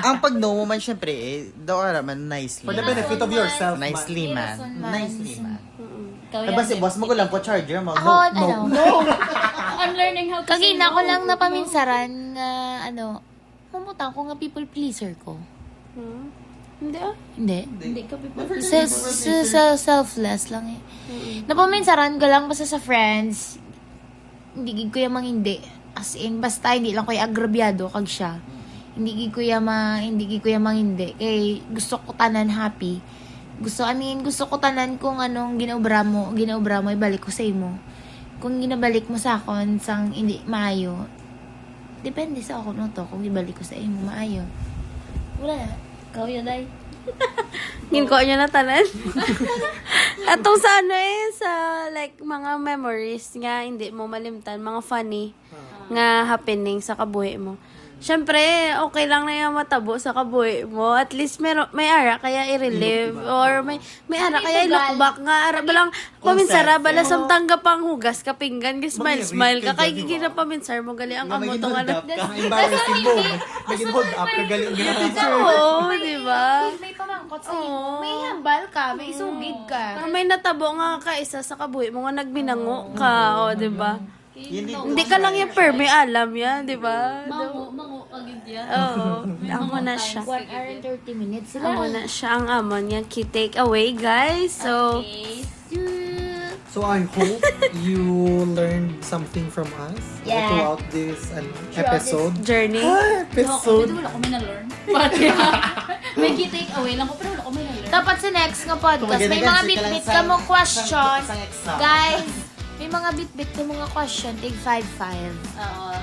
Ang pag-no mo man, syempre, daw ara man, nicely. For the benefit of yourself, man. Nicely, man. Innocent man. Nicely, man. Ikaw Ay, ba si boss mo ko lang po charger mo? Ako, No. I'm learning how to say Kagina no. ko lang napaminsaran nga, mamutang ko nga people pleaser ko. Hindi ah. Hindi. Hindi ka people. Selfless lang eh. Napaminsaran ko lang basta sa friends, hindi gid ko yung mang hindi. As in, basta hindi lang ko yung agrabyado kag siya. Hindi gid ko yung mang hindi. Kay gusto ko tanan happy. Gusto ko tanan kung anong ginaobra mo, ibalik ko sa imo. Kung ginabalik mo sa akon sang hindi maayo, depende sa ako no to kung ibalik ko sa imo maayo. Wala na. Ikaw yun, ay. Ginko niya na tanan. Atong sa sa like mga memories nga hindi mo malimtan, mga funny nga happening sa kabuhi mo. Siyempre, okay lang na yung matabo sa kabuhi mo. At least may ara kaya i-relive or may ara kaya i-look back nga ara balang paminsara bala samtang pang hugas ka pinggan smile ka kay gigina paminsar mo gali ang amo to nga. Embarrassing mo. Naging hold up ka galing gina. Oo, di ba? May pamangkot sa imo. May hambal ka, may sugid ka. Pero may natabo nga ka isa sa kabuhi mo nga nagbinango ka, o di ba? Hindi ka lang yung may alam yan, di ba? Mango agad yan. Oo, amo na siya. 1 hour and 30 minutes sila. Amo na siya ang amon niya. Key take away, guys. So, Okay. So I hope you learned something from us Yeah. throughout this episode. journey. Episode. Wala ko may na-learn. Bakit? May key take away lang ko, pero wala ko may na-learn. Dapat sa next nga podcast, may mga bit-bit ka mong question. Guys, may mga bit-bit ka mga question. Take 5-5.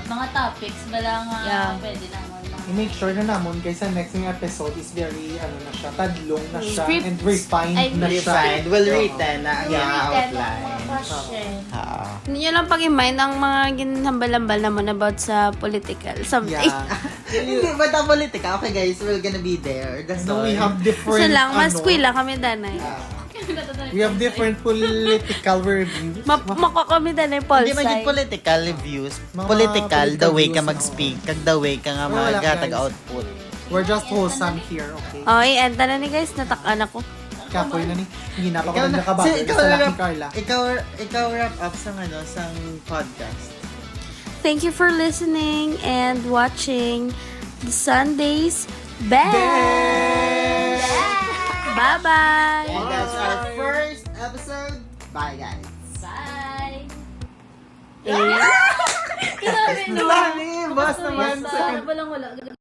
Mga topics, bala nga, Yeah. pwede naman. I-make sure na namon kaysa next ng episode is very na siya, tadlong na siya Script. and refined Ay, na siya. Refined, well written na ang Yeah. mga Mga outline. question. Oo. Hindi nyo lang pag-mind ang mga ginhambal-hambal naman about sa political. Something. Yeah. Hindi ba the politika? Okay guys, we're gonna be there. That's No, all. we have different So lang, mas lang kami danay. we have different political reviews. Mako kami danay, Paul. Hindi maging political views. Mga Political, the political way ka views, mag-speak. Kag the way ka nga Wala, magatag guys. output. We're just wholesome here, okay? Oh, i-end na ni guys. Natakan ako. Kapoy na ni. Hindi na pa Ikaw ko na, nakabago ikaw sa na Lucky wrap, Carla. ikaw wrap up sa sang podcast. Thank you for listening and watching the Sundays Best. Bye-bye. And that's our first episode. Bye guys. Bye! Eh. Diba? Boss naman. Basta, walang wala.